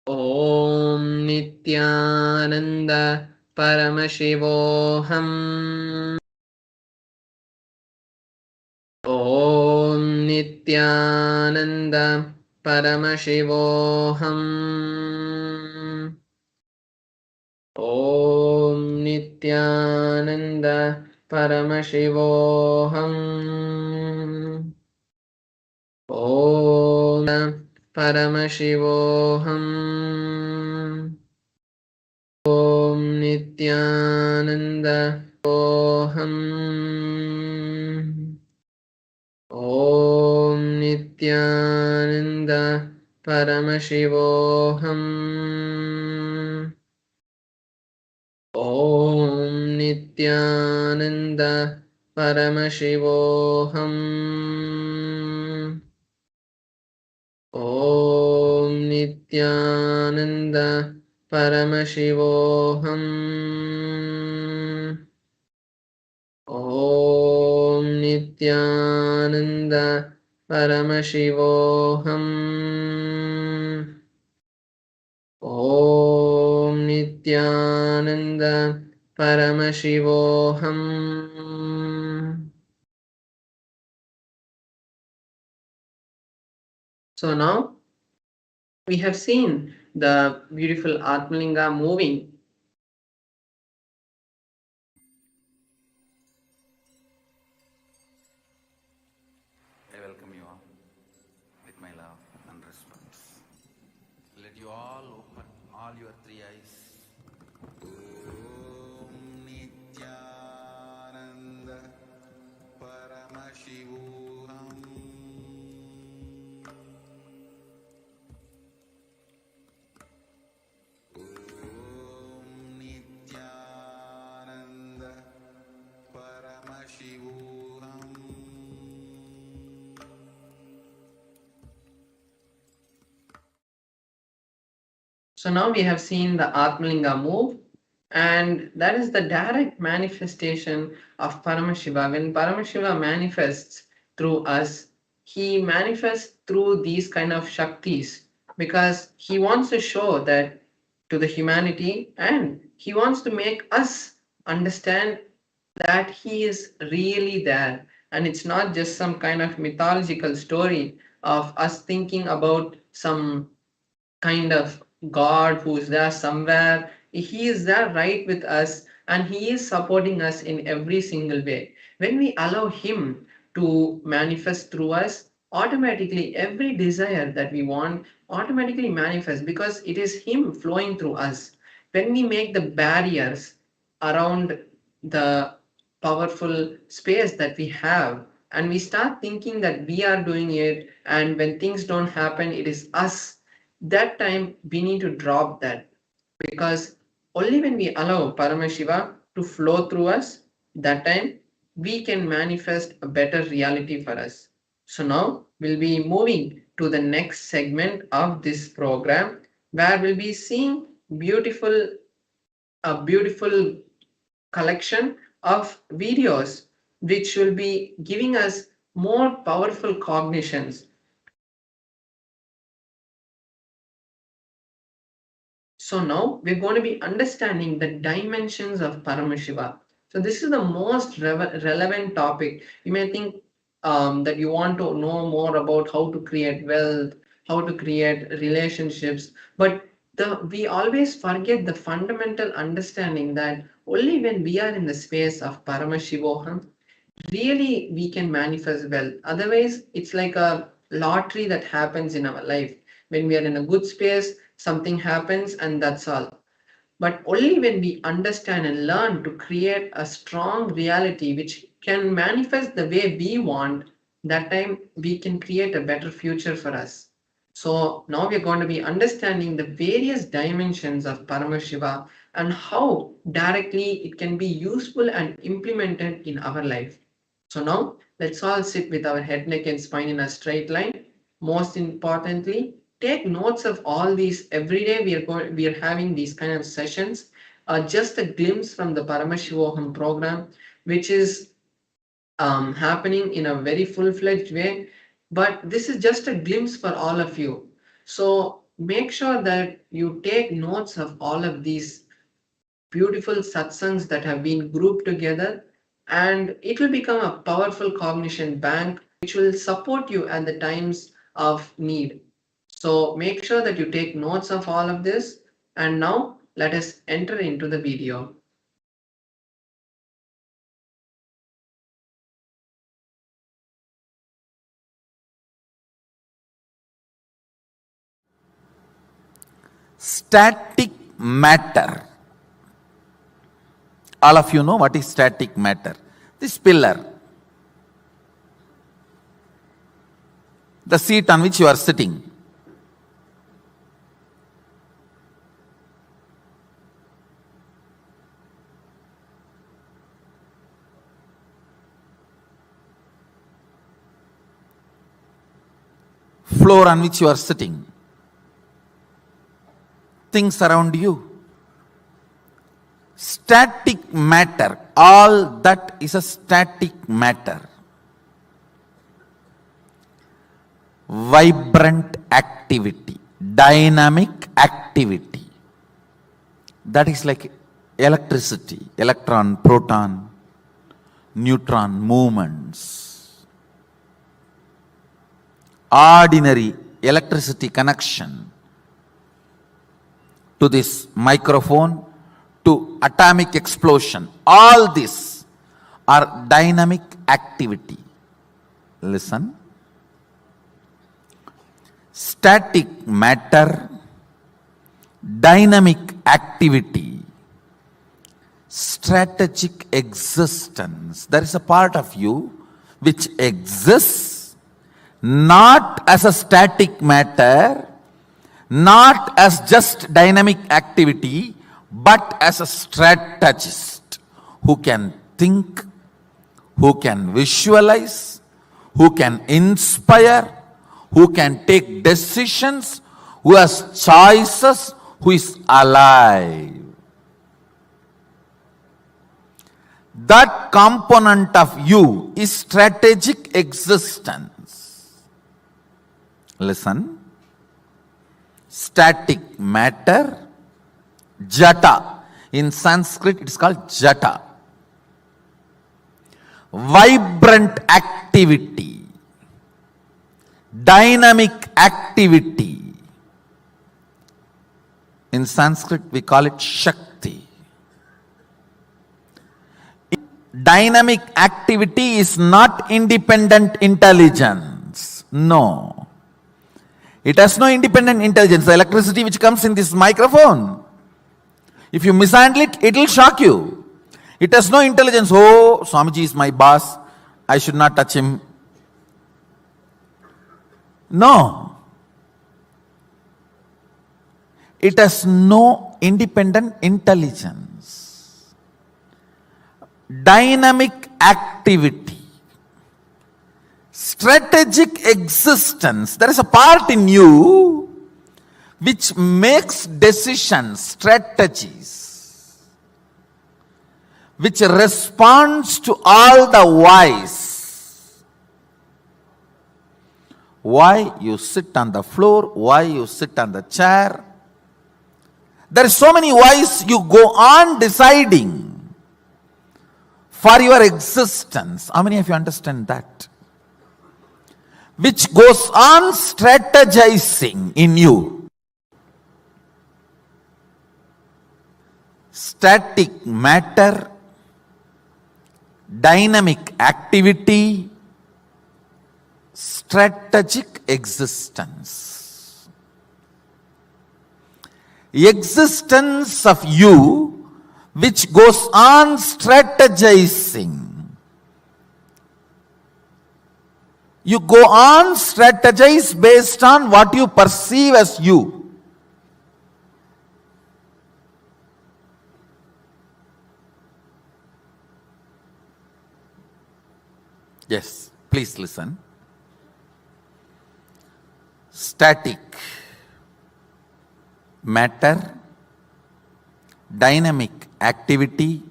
D: Om Nithyananda Paramashivoham. Om Nithyananda Paramashivoham. Om Nithyananda Paramashivoham. Om Paramashivoham. Om Nithyananda Oham. Om Nithyananda Paramashivoham. Om Nithyananda Paramashivoham. Om Nithyananda Paramashivoham. Om Nithyananda Paramashivoham. Om Nithyananda Paramashivoham. So now we have seen the beautiful Atmalinga moving.
A: I welcome you all with my love and respect. Let you all open all your three eyes. Om Nithyananda Paramashivam. Om Nithyananda Paramashivam.
D: So now we have seen the Atmalinga move, and that is the direct manifestation of Paramashiva. When Paramashiva manifests through us, he manifests through these kind of Shaktis because he wants to show that to the humanity, and he wants to make us understand that he is really there, and it's not just some kind of mythological story of us thinking about some kind of God who is there somewhere. He is there right with us, and He is supporting us in every single way. When we allow Him to manifest through us, automatically every desire that we want automatically manifests because it is Him flowing through us. When we make the barriers around the powerful space that we have, and we start thinking that we are doing it, and when things don't happen, it is us, that time we need to drop that, because only when we allow Paramashiva to flow through us, that time we can manifest a better reality for us. So now we'll be moving to the next segment of this program, where we'll be seeing a beautiful collection of videos which will be giving us more powerful cognitions. So now we're going to be understanding the dimensions of Paramashiva. So this is the most relevant topic. You may think that you want to know more about how to create wealth, how to create relationships. But we always forget the fundamental understanding that only when we are in the space of Paramashivoham, really we can manifest well. Otherwise, it's like a lottery that happens in our life. When we are in a good space, something happens and that's all. But only when we understand and learn to create a strong reality which can manifest the way we want, that time we can create a better future for us. So now we're going to be understanding the various dimensions of Paramashiva and how directly it can be useful and implemented in our life. So now let's all sit with our head, neck, and spine in a straight line. Most importantly, take notes of all these. Every day we are having these kind of sessions. Just a glimpse from the Paramashivoham program, which is happening in a very full-fledged way. But this is just a glimpse for all of you. So make sure that you take notes of all of these beautiful satsangs that have been grouped together, and it will become a powerful cognition bank which will support you at the times of need. So make sure that you take notes of all of this. And now let us enter into the video.
A: Static matter. All of you know what is static matter. This pillar, the seat on which you are sitting, floor on which you are sitting, things around you, static matter, all that is a static matter. Vibrant activity, dynamic activity. That is like electricity, electron, proton, neutron movements. Ordinary electricity connection to this microphone, to atomic explosion, all this are dynamic activity. Listen. Static matter, dynamic activity, strategic existence. There is a part of you which exists not as a static matter, not as just dynamic activity, but as a strategist who can think, who can visualize, who can inspire, who can take decisions, who has choices, who is alive. That component of you is strategic existence. Listen. Static matter, jata. In Sanskrit it is called jata. Vibrant activity, dynamic activity. In Sanskrit we call it Shakti. Dynamic activity is not independent intelligence. No. It has no independent intelligence. The electricity which comes in this microphone, if you mishandle it, it will shock you. It has no intelligence. Oh, Swamiji is my boss, I should not touch him. No. It has no independent intelligence. Dynamic activity, strategic existence. There is a part in you which makes decisions, strategies, which responds to all the whys. Why you sit on the floor, why you sit on the chair. There are so many whys you go on deciding for your existence. How many of you understand that? which goes on strategizing in you. Static matter, dynamic activity, strategic existence. Existence of you which goes on strategizing. You go on strategize based on what you perceive as you. Yes, please listen. Static matter, dynamic activity,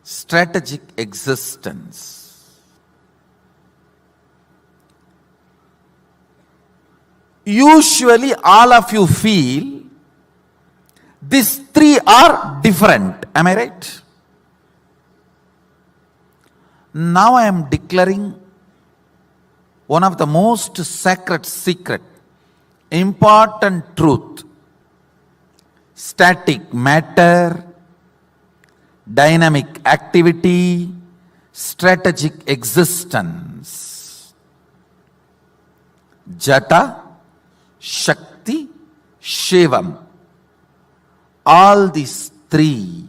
A: strategic existence. Usually all of you feel these three are different. Am I right? Now I am declaring one of the most sacred secret, important truth. Static matter, dynamic activity, strategic existence. Jata, Shakti, Shivam. All these three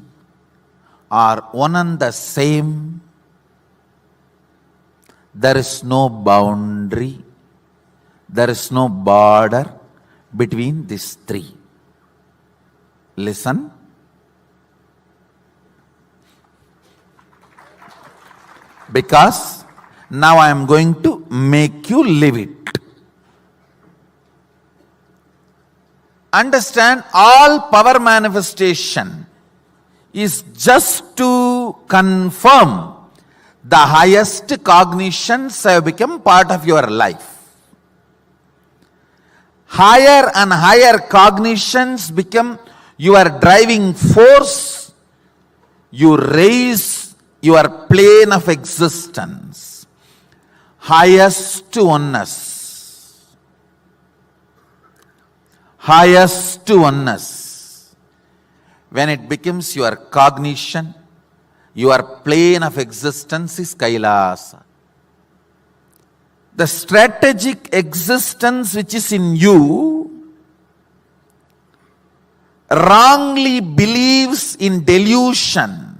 A: are one and the same. There is no boundary, there is no border between these three. Listen. Because now I am going to make you live it. Understand, all power manifestation is just to confirm the highest cognitions have become part of your life. Higher and higher cognitions become your driving force. You raise your plane of existence. Highest oneness. Highest oneness. When it becomes your cognition, your plane of existence is Kailasa. The strategic existence which is in you wrongly believes in delusion.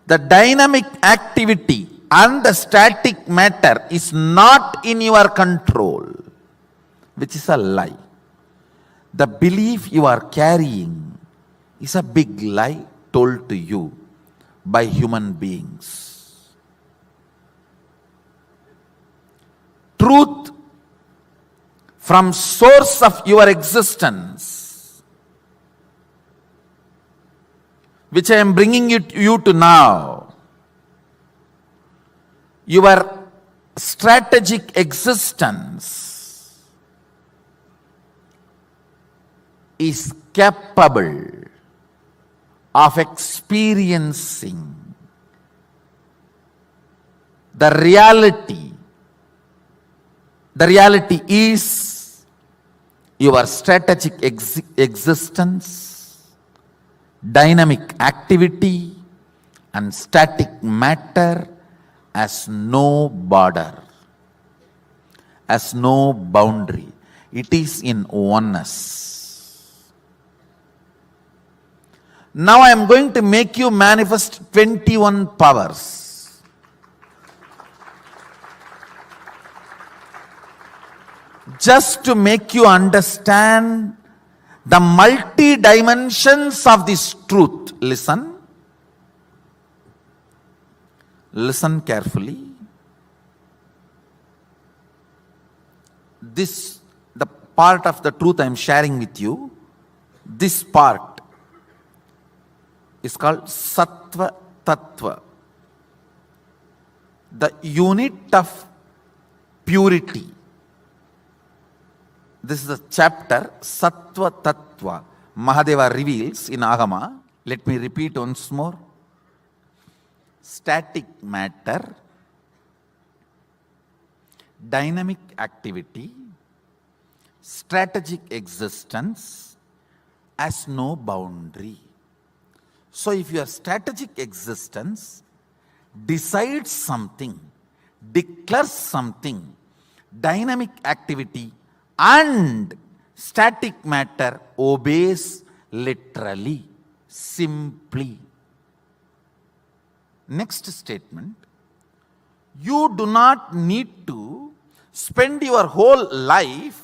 A: The dynamic activity and the static matter is not in your control, which is a lie. The belief you are carrying is a big lie told to you by human beings. Truth from source of your existence, which I am bringing you to now, your strategic existence is capable of experiencing the reality. The reality is your strategic existence, dynamic activity, and static matter has no border, has no boundary. It is in oneness. Now I am going to make you manifest 21 powers. Just to make you understand the multi-dimensions of this truth. Listen. Listen carefully. This, the part of the truth I am sharing with you, this part is called Sattva Tattva, the unit of purity. This is the chapter Sattva Tattva. Mahadeva reveals in Agama. Let me repeat once more. Static matter, dynamic activity, strategic existence has no boundary. So if your strategic existence decides something, declares something, dynamic activity and static matter obeys literally, simply. Next statement, you do not need to spend your whole life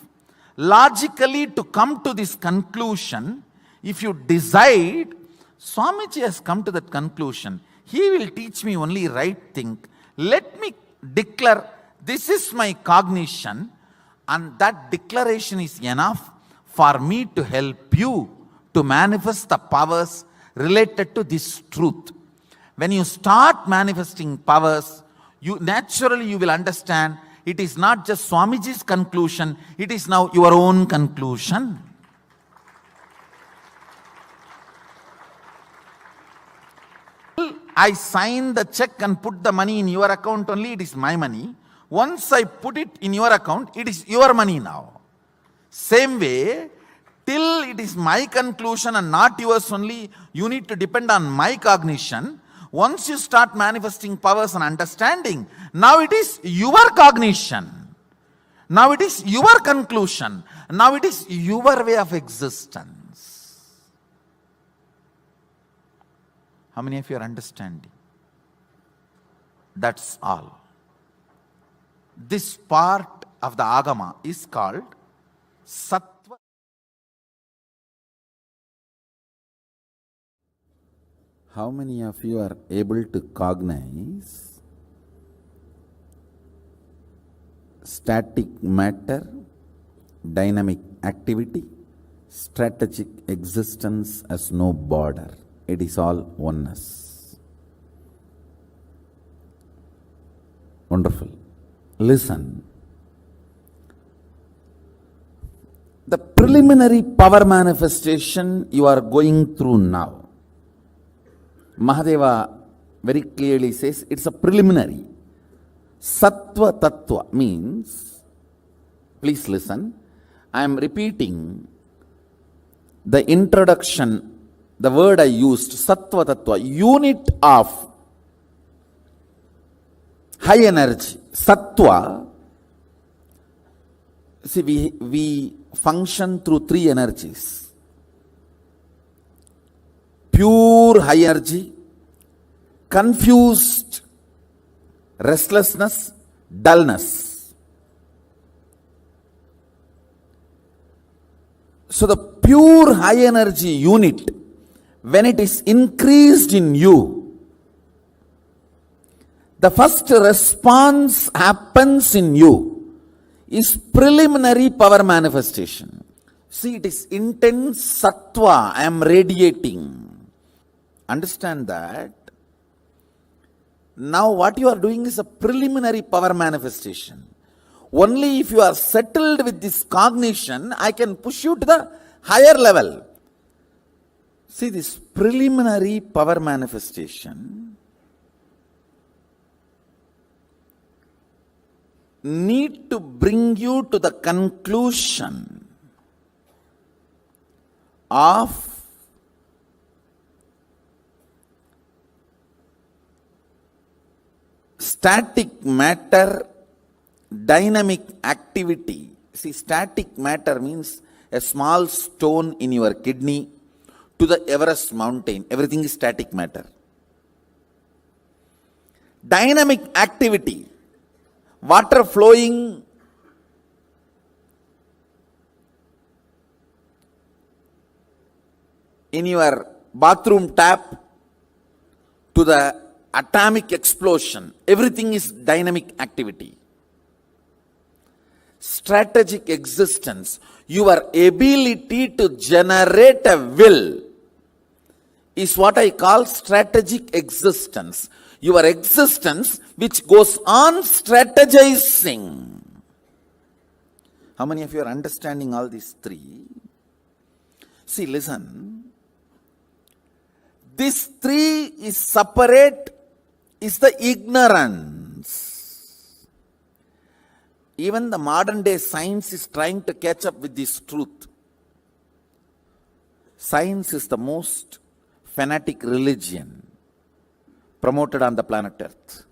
A: logically to come to this conclusion. If you decide, Swamiji has come to that conclusion, he will teach me only right thing. Let me declare, this is my cognition, and that declaration is enough for me to help you to manifest the powers related to this truth. When you start manifesting powers, you will understand it is not just Swamiji's conclusion, it is now your own conclusion. I sign the check and put the money in your account only, it is my money. Once I put it in your account, it is your money now. Same way, till it is my conclusion and not yours only, you need to depend on my cognition. Once you start manifesting powers and understanding, now it is your cognition. Now it is your conclusion. Now it is your way of existence. How many of you are understanding? That's all. This part of the Agama is called Sattva.
C: How many of you are able to cognize static matter, dynamic activity, strategic existence as no border? It is all oneness. Wonderful. Listen. The preliminary power manifestation you are going through now, Mahadeva very clearly says it's a preliminary. Sattva Tattva means, please listen, I am repeating the introduction, the word I used, Sattva Tattva, unit of high energy. Sattva, see, we function through three energies. Pure high energy, confused restlessness, dullness. So the pure high energy unit, when it is increased in you, the first response happens in you is preliminary power manifestation. See, it is intense sattva I am radiating. Understand that. Now what you are doing is a preliminary power manifestation. Only if you are settled with this cognition, I can push you to the higher level. See, this preliminary power manifestation need to bring you to the conclusion of static matter, dynamic activity. See, static matter means a small stone in your kidney to the Everest mountain. Everything is static matter. Dynamic activity, water flowing in your bathroom tap to the atomic explosion. Everything is dynamic activity. Strategic existence, your ability to generate a will is what I call strategic existence. Your existence which goes on strategizing. How many of you are understanding all these three? See, listen. This three is separate, is the ignorance. Even the modern day science is trying to catch up with this truth. Science is the most fanatic religion promoted on the planet Earth.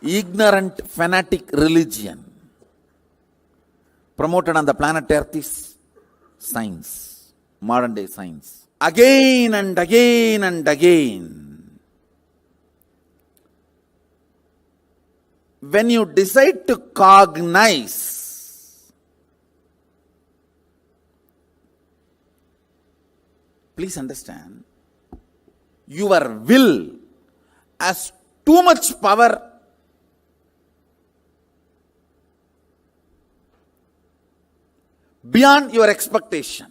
C: Ignorant, fanatic religion promoted on the planet Earth is science, modern day science. Again and again and again, when you decide to cognize, please understand, your will has too much power beyond your expectation.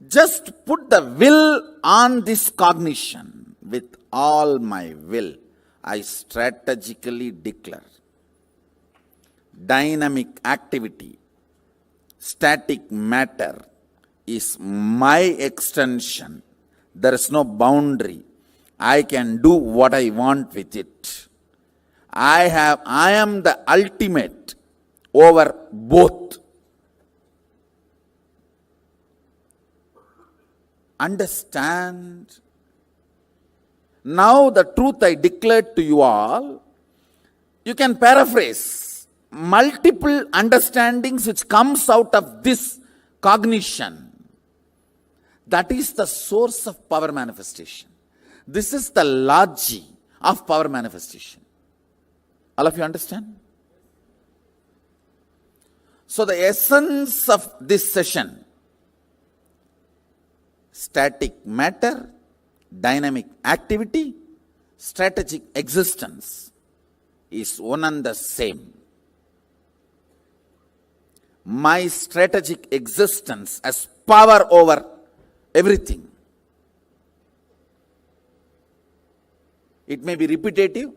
C: Just put the will on this cognition. With all my will, I strategically declare dynamic activity, static matter is my extension. There is no boundary. I can do what I want with it. I am the ultimate over both. Understand? Now the truth I declared to you all, you can paraphrase multiple understandings which comes out of this cognition. That is the source of power manifestation. This is the logic of power manifestation. All of you understand? So the essence of this session, static matter, dynamic activity, strategic existence, is one and the same. My strategic existence has power over everything. It may be repetitive,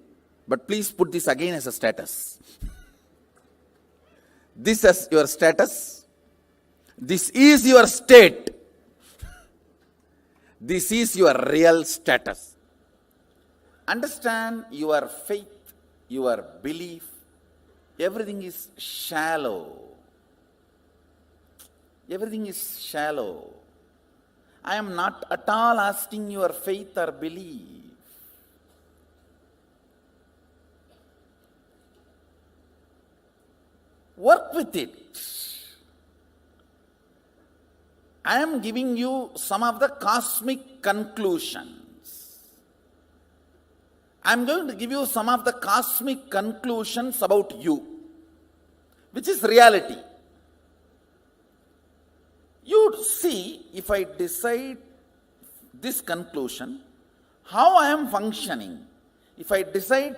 C: but please put this again as a status. This as your status. This is your state. This is your real status. Understand, your faith, your belief, everything is shallow. Everything is shallow. I am not at all asking your faith or belief. Work with it. I am giving you some of the cosmic conclusions. I am going to give you some of the cosmic conclusions about you, which is reality. You see, if I decide this conclusion, how I am functioning. If I decide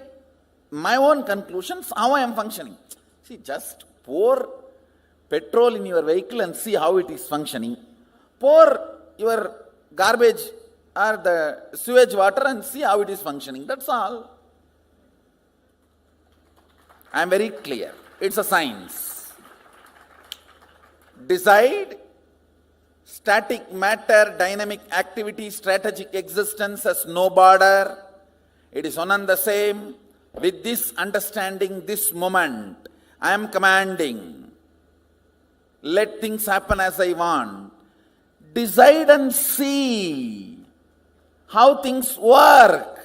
C: my own conclusions, how I am functioning. See, just pour petrol in your vehicle and see how it is functioning. Pour your garbage or the sewage water and see how it is functioning. That's all. I am very clear. It's a science. Decide. Static matter, dynamic activity, strategic existence has no border. It is one and the same. With this understanding, this moment, I am commanding. Let things happen as I want. Decide and see how things work.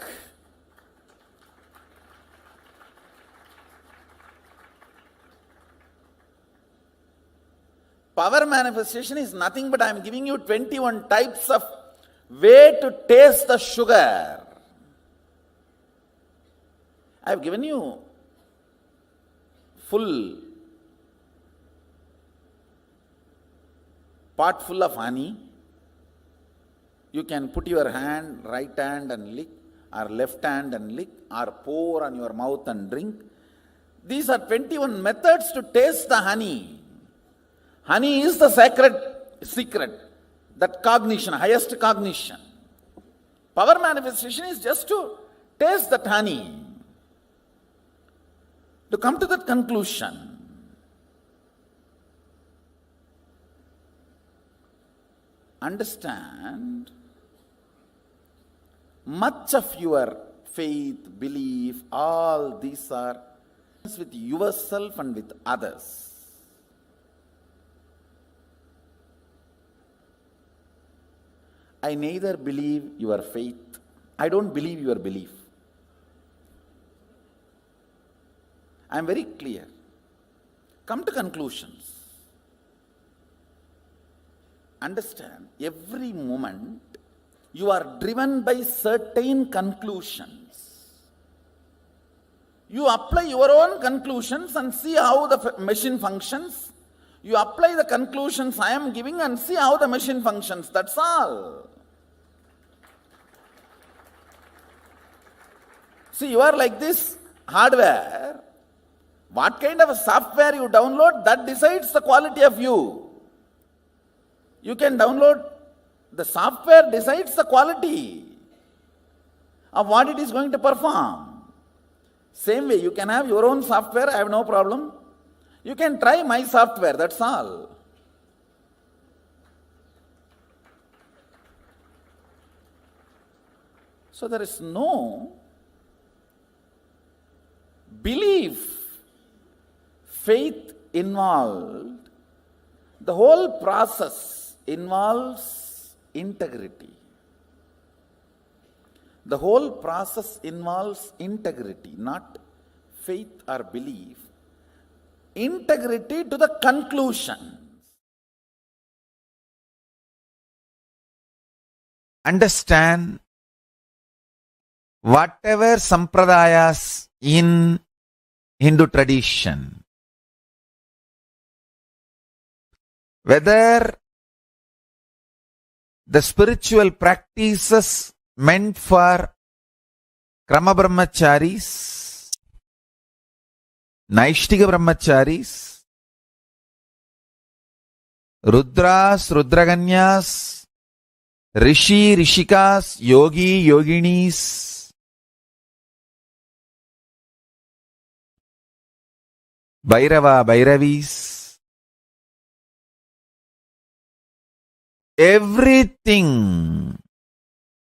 C: Power manifestation is nothing but I am giving you 21 types of way to taste the sugar. I have given you full pot full of honey. You can put your hand, right hand and lick, or left hand and lick, or pour on your mouth and drink. These are 21 methods to taste the honey. Honey is the sacred secret, that cognition, highest cognition. Power manifestation is just to taste that honey, to come to that conclusion. Understand, Much of your faith, belief, all these are with yourself and with others. I neither believe your faith, I don't believe your belief. I am very clear. Come to conclusions. Understand, every moment you are driven by certain conclusions. You apply your own conclusions and see how the machine functions. You apply the conclusions I am giving and see how the machine functions. That's all. See, you are like this hardware. What kind of a software you download, that decides the quality of you. You can download, the software decides the quality of what it is going to perform. Same way, you can have your own software, I have no problem. You can try my software, that's all. So there is no belief, faith involved. The whole process involves integrity. The whole process involves integrity, not faith or belief. Integrity to the conclusion.
A: Understand whatever sampradayas in Hindu tradition, whether the spiritual practices meant for Krama Brahmacharis, Naishtika Brahmacharis, Rudras, Rudraganyas, Rishi, Rishikas, Yogi, Yoginis, Bhairava, Bhairavis, everything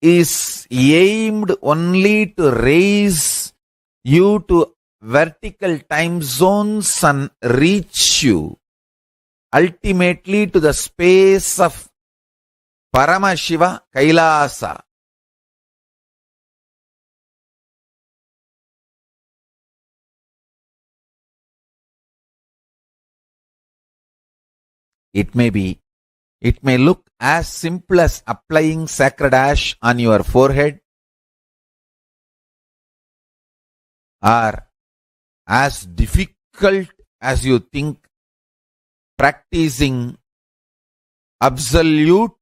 A: is aimed only to raise you to vertical time zones and reach you ultimately to the space of Paramashiva Kailasa. It may look as simple as applying sacred ash on your forehead, or as difficult as you think practicing absolute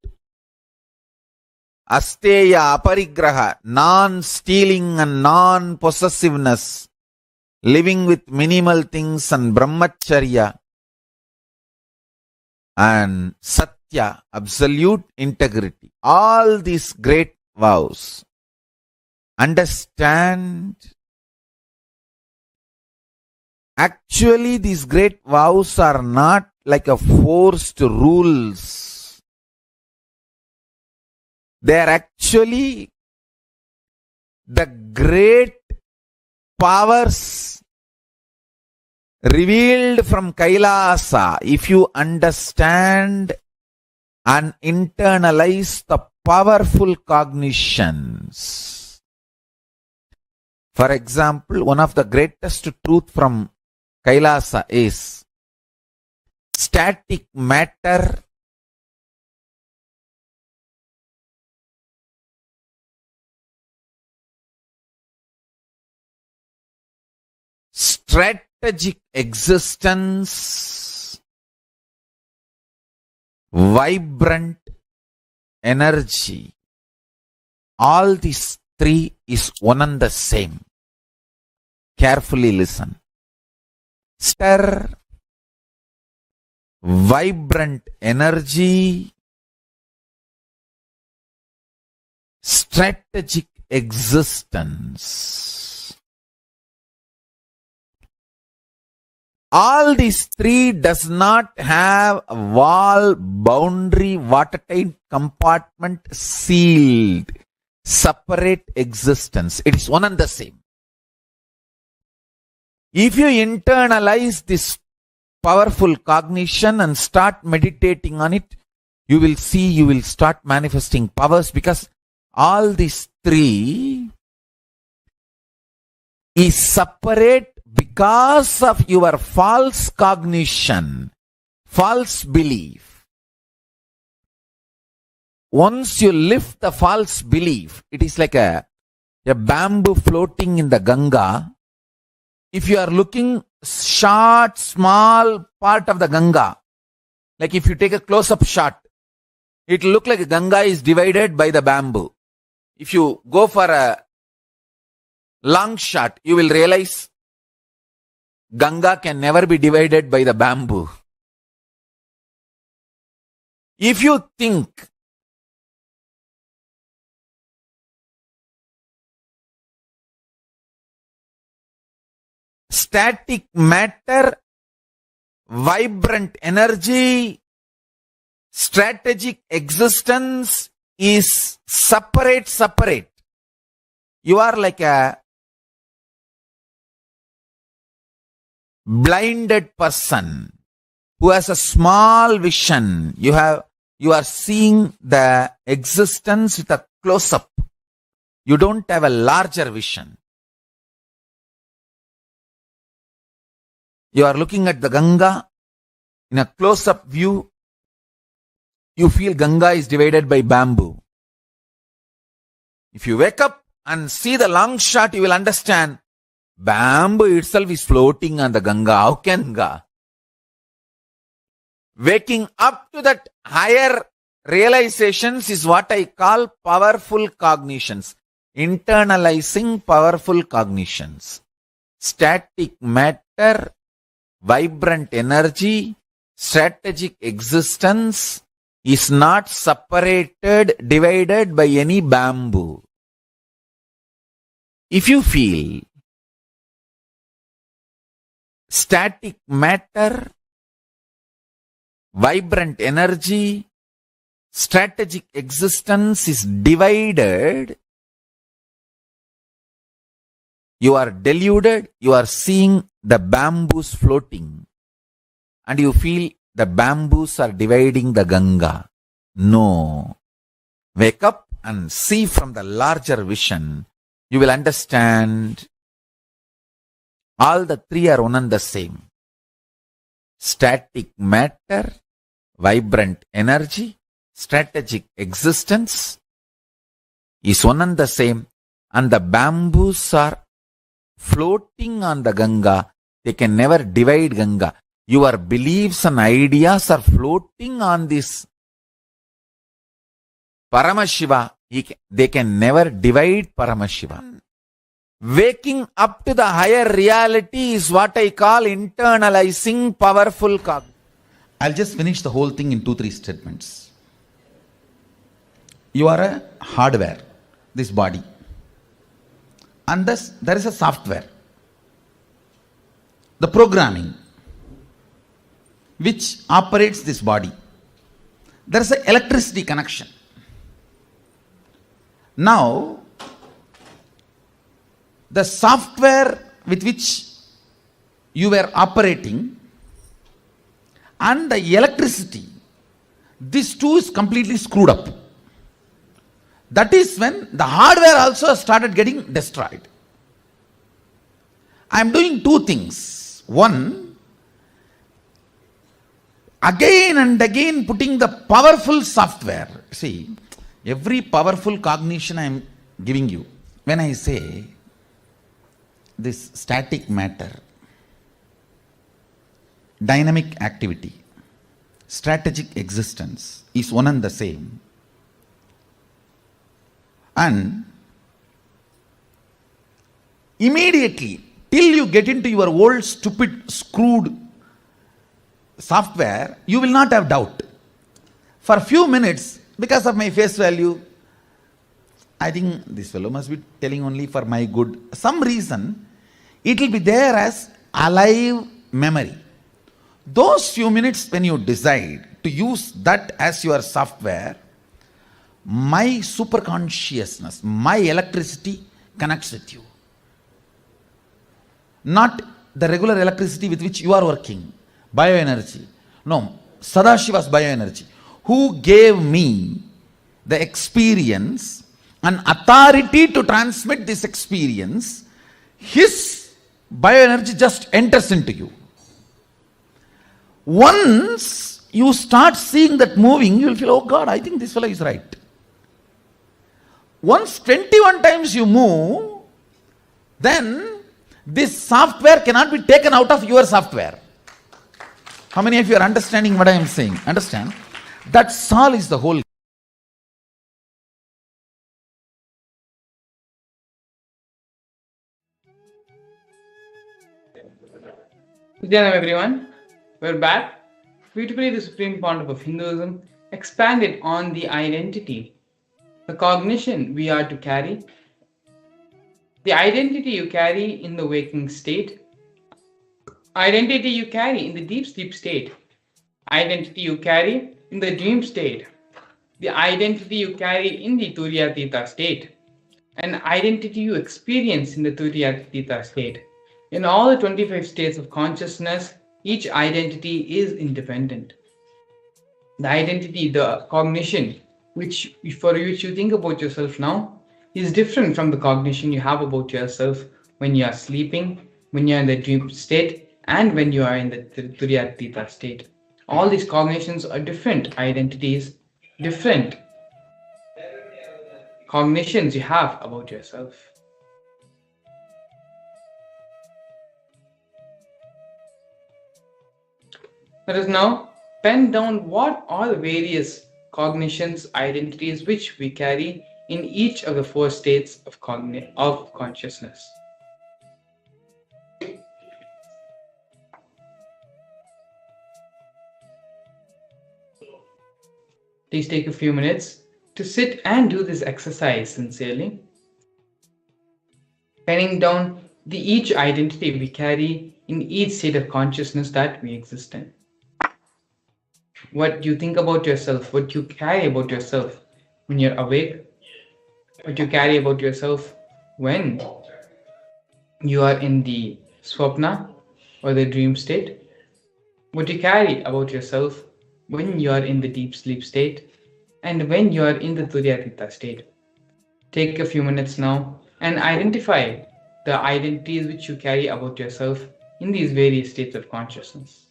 A: asteya aparigraha, non-stealing and non-possessiveness, living with minimal things and brahmacharya and satya, absolute integrity. All these great vows. Understand, actually these great vows are not like a forced rules. They are actually the great powers revealed from Kailasa. If you understand and internalize the powerful cognitions. For example, one of the greatest truth from Kailasa is static matter strategic existence, vibrant energy. All these three is one and the same. Carefully listen. Stir, vibrant energy, strategic existence. All these three does not have a wall, boundary, watertight compartment sealed. separate existence. It is one and the same. If you internalize this powerful cognition and start meditating on it, you will see, you will start manifesting powers, because all these three is separate because of your false cognition, false belief. Once you lift the false belief, it is like a bamboo floating in the Ganga. If you are looking short, small part of the Ganga, like if you take a close-up shot, it will look like Ganga is divided by the bamboo. If you go for a long shot, you will realize Ganga can never be divided by the bamboo. If you think static matter, vibrant energy, strategic existence is separate. You are like a blinded person who has a small vision. You are seeing the existence with a close-up. You don't have a larger vision. You are looking at the Ganga in a close-up view. You feel Ganga is divided by bamboo. If you wake up and see the long shot, you will understand bamboo itself is floating on the Ganga. How can Ganga? Waking up to that higher realizations is what I call powerful cognitions. Internalizing powerful cognitions. Static matter, vibrant energy, strategic existence is not separated, divided by any bamboo. If you feel static matter, vibrant energy, strategic existence is divided, you are deluded, you are seeing the bamboos floating, and you feel the bamboos are dividing the Ganga. No. Wake up and see from the larger vision. You will understand all the three are one and the same. Static matter, vibrant energy, strategic existence is one and the same, and the bamboos are floating on the Ganga. They can never divide Ganga. Your beliefs and ideas are floating on this Paramashiva. They can never divide Paramashiva. Waking up to the higher reality is what I call internalizing powerful cognition.
E: I'll just finish the whole thing in 2-3 statements. You are a hardware, this body. And thus there is a software, the programming, which operates this body. There is an electricity connection. Now, the software with which you were operating and the electricity, these two is completely screwed up. That is when the hardware also started getting destroyed. I am doing two things. One, again and again putting the powerful software. See, every powerful cognition I am giving you. When I say this static matter, dynamic activity, strategic existence is one and the same. And immediately, till you get into your old stupid screwed software, you will not have doubt. For a few minutes, because of my face value, I think this fellow must be telling only for my good. Some reason, it will be there as alive memory. Those few minutes when you decide to use that as your software, my super consciousness, my electricity connects with you. Not the regular electricity with which you are working, bioenergy. No, Sadashiva's bioenergy. Who gave me the experience and authority to transmit this experience, his bioenergy just enters into you. Once you start seeing that moving, you will feel, oh God, I think this fellow is right. Once 21 times you move, then this software cannot be taken out of your software. How many of you are understanding what I am saying? Understand? That's all is the whole.
B: Nithyananda, everyone. We're back. Beautifully, the Supreme Pontiff of Hinduism expanded on the identity, the cognition we are to carry, the identity you carry in the waking state, identity you carry in the deep sleep state, identity you carry in the dream state, the identity you carry in the Turyatita state, and identity you experience in the Turyatita state. In all the 25 states of consciousness, each identity is independent. The identity, the cognition, for which you think about yourself now, is different from the cognition you have about yourself when you are sleeping, when you are in the dream state, and when you are in the Turyatita state. All these cognitions are different identities, different cognitions you have about yourself. Let us now pen down what are the various cognitions, identities which we carry in each of the four states of consciousness. Please take a few minutes to sit and do this exercise sincerely, penning down each identity we carry in each state of consciousness that we exist in. What you think about yourself, what you carry about yourself when you're awake, what you carry about yourself when you are in the swapna or the dream state, what you carry about yourself when you are in the deep sleep state, and when you are in the Turyatita state. Take a few minutes now and identify the identities which you carry about yourself in these various states of consciousness.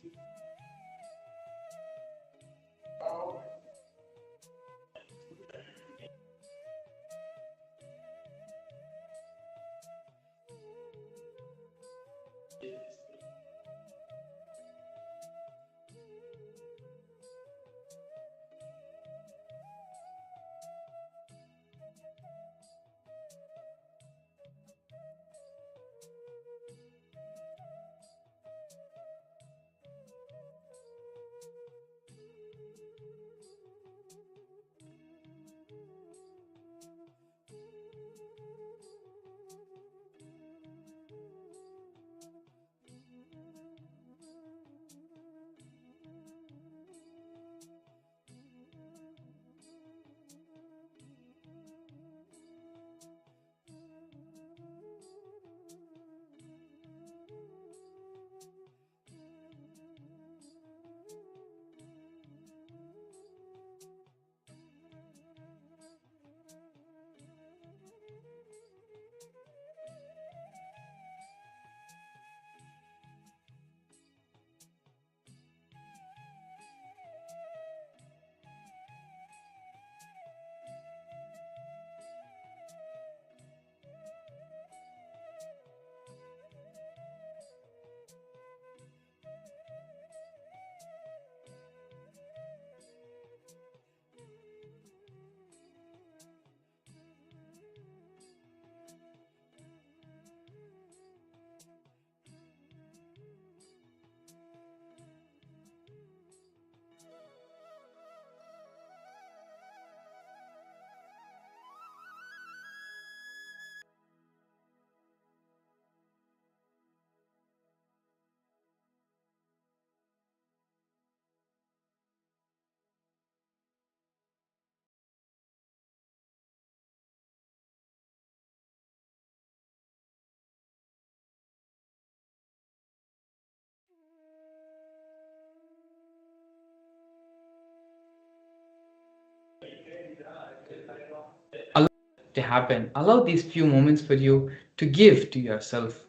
B: to happen. Allow these few moments for you to give to yourself.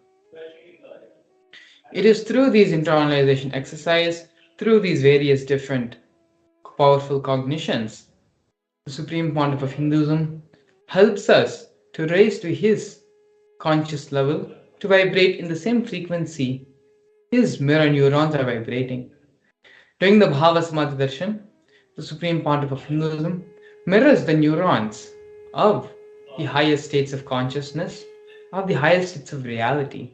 B: It is through these internalization exercise, through these various different powerful cognitions, the Supreme Pontiff of Hinduism helps us to raise to his conscious level, to vibrate in the same frequency his mirror neurons are vibrating. During the Bhava Samadhi Darshan, the Supreme Pontiff of Hinduism mirrors the neurons of the highest states of consciousness, of the highest states of reality.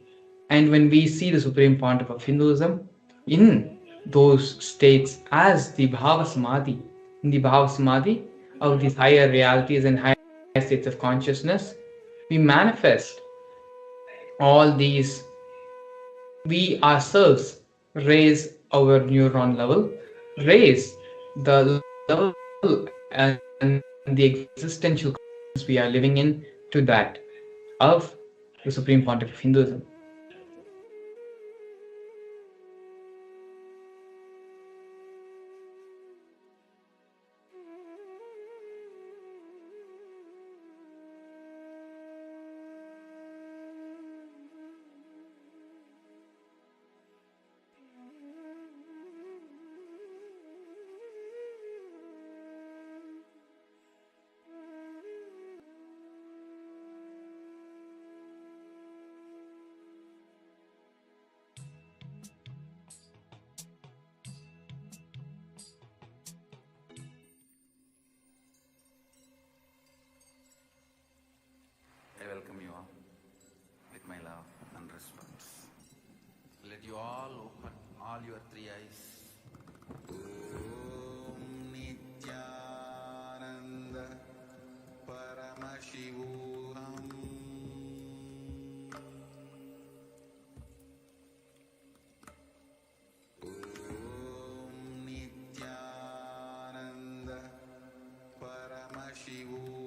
B: And when we see the Supreme Pontiff of Hinduism in those states as the Bhava Samadhi, in the Bhava Samadhi of these higher realities and higher states of consciousness, we manifest all these. We ourselves raise our neuron level, raise the level and the existential consciousness we are living in to that of the Supreme Pontiff of Hinduism.
A: I welcome you all with my love and respect. Let you all open all your three eyes. Om Nithyananda Paramashivam. Om Nithyananda Paramashivam.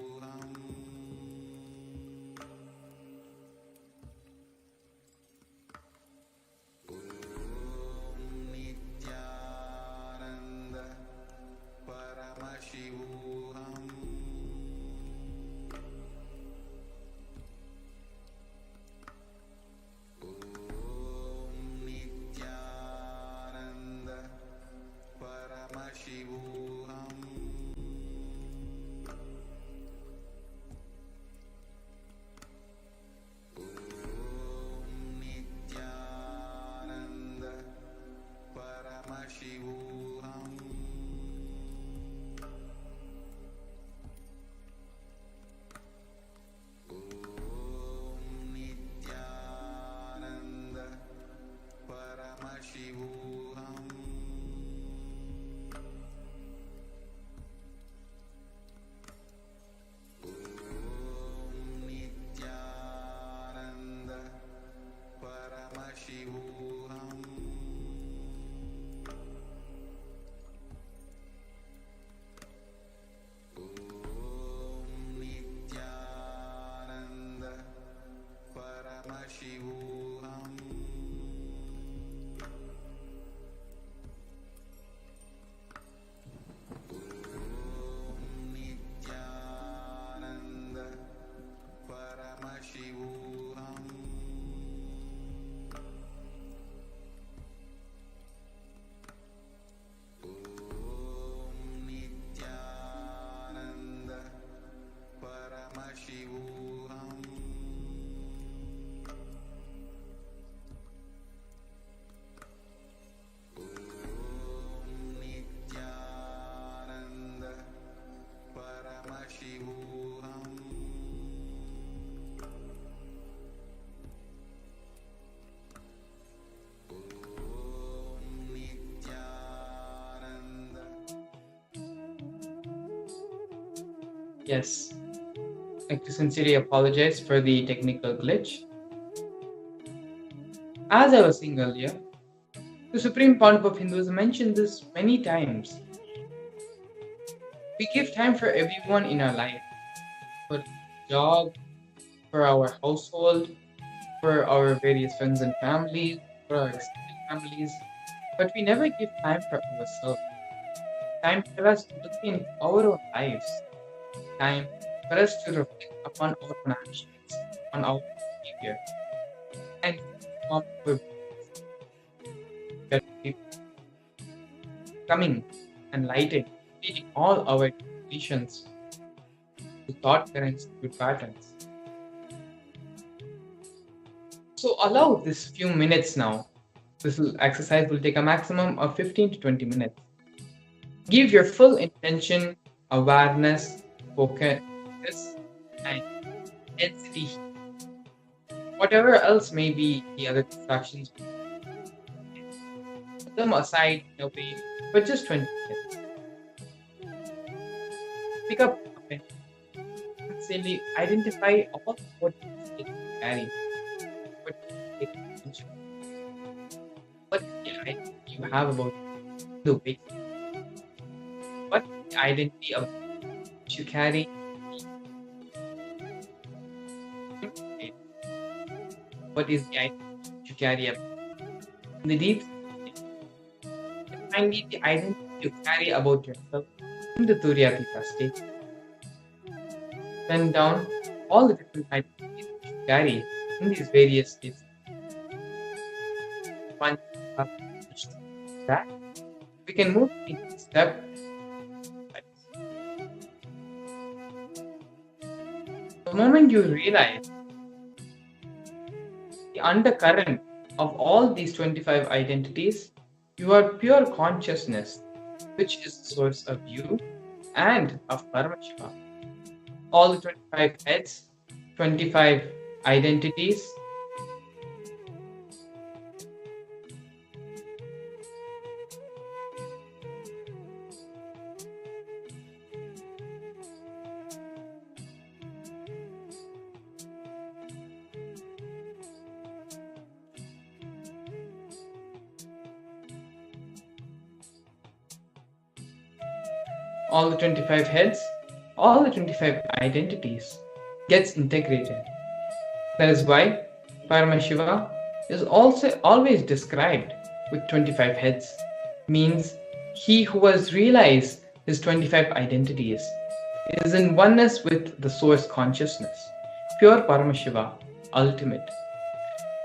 A: Yes, I'd like to sincerely apologize for the technical glitch. As I was saying earlier, the Supreme Pontiff of Hinduism mentioned this many times. We give time for everyone in our life, for job, for our household, for our various friends and families, for our extended families, but we never give time for ourselves. Time for us to look in our own lives. Time
B: for us to reflect upon our own actions, on our behavior, and form our coming and lighting, leading all our decisions to thought currents, to patterns. So allow this few minutes now. Exercise will take a maximum of 15 to 20 minutes. Give your full intention, awareness, focus, and intensity. Whatever else may be the other distractions, put them aside in a way for just 20 minutes. Pick up a pen and simply identify all what you carry. What you take attention. What is the identity you have about the way? What is the identity of which you carry? What is the identity you carry about the deep state? And finally, the identity you carry about yourself in the Turyatita state. Pen down all the different identities you carry in these various states. Once you have finished that, we can move into step. The moment you realize the undercurrent of all these 25 identities, you are pure consciousness, which is the source of you and of Paramashivam. All the 25 heads, 25 identities, all the 25 heads, all the 25 identities gets integrated. That is why Paramashiva is also always described with 25 heads, means he who has realized his 25 identities is in oneness with the source consciousness, pure Paramashiva, ultimate.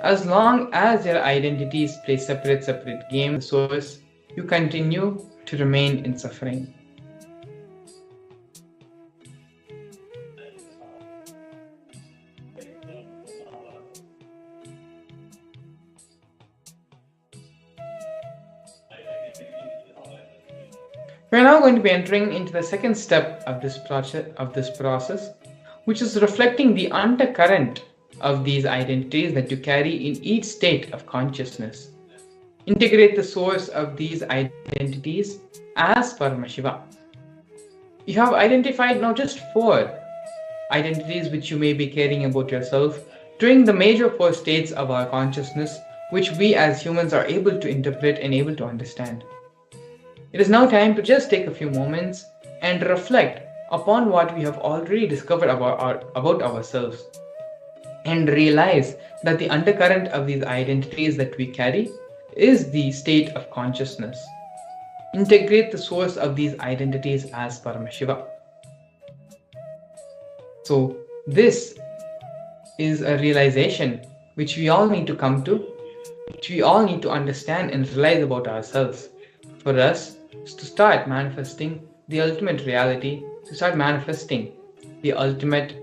B: As long as your identities play separate game, the source, you continue to remain in suffering. We are now going to be entering into the second step of this process, which is reflecting the undercurrent of these identities that you carry in each state of consciousness. Integrate the source of these identities as Paramashiva. You have identified not just 4 identities which you may be carrying about yourself during the major 4 states of our consciousness, which we as humans are able to interpret and able to understand. It is now time to just take a few moments and reflect upon what we have already discovered about ourselves and realize that the undercurrent of these identities that we carry is the state of consciousness. Integrate the source of these identities as Paramashiva. So this is a realization which we all need to come to, which we all need to understand and realize about ourselves. For us, to start manifesting the ultimate reality, to start manifesting the ultimate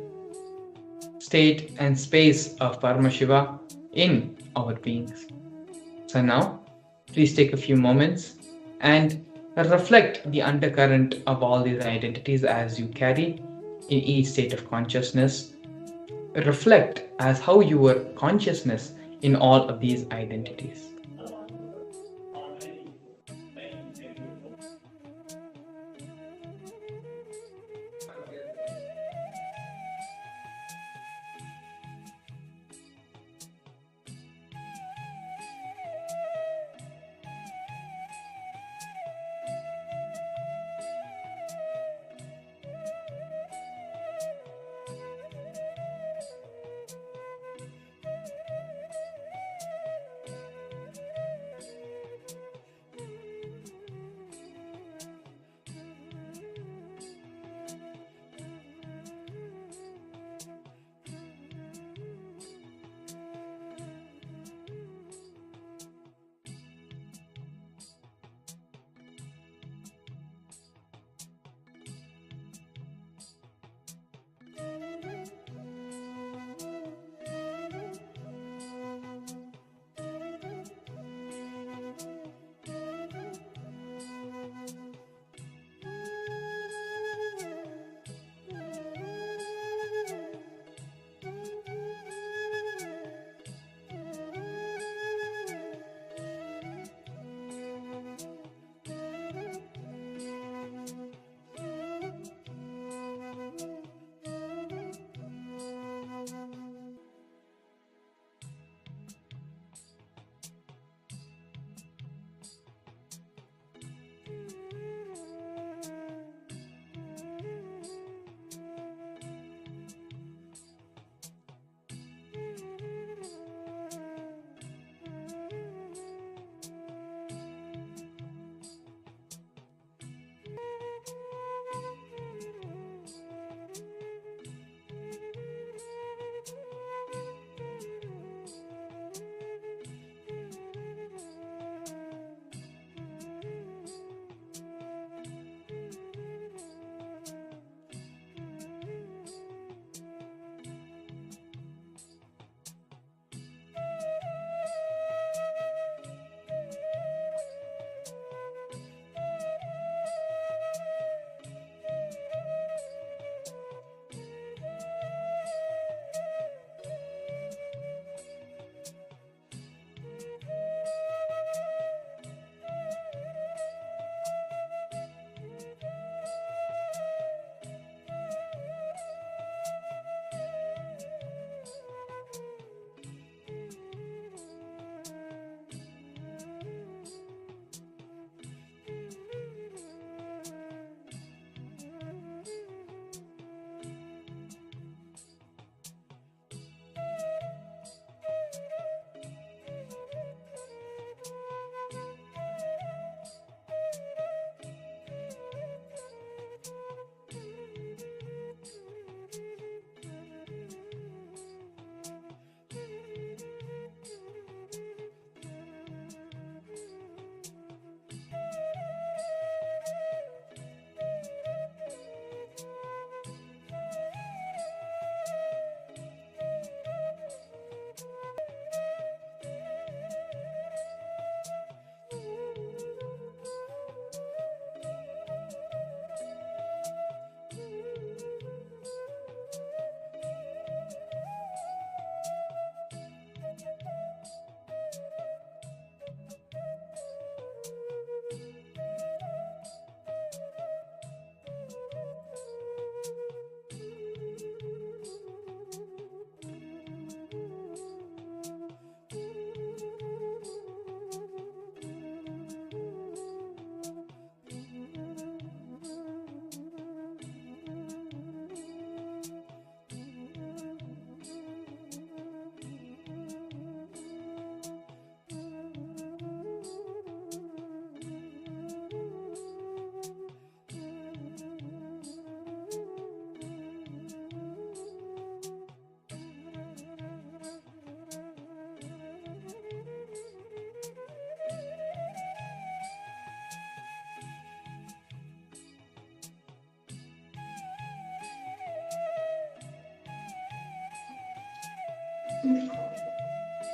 B: state and space of Paramashiva in our beings. So now, please take a few moments and reflect the undercurrent of all these identities as you carry in each state of consciousness. Reflect as how you were consciousness in all of these identities.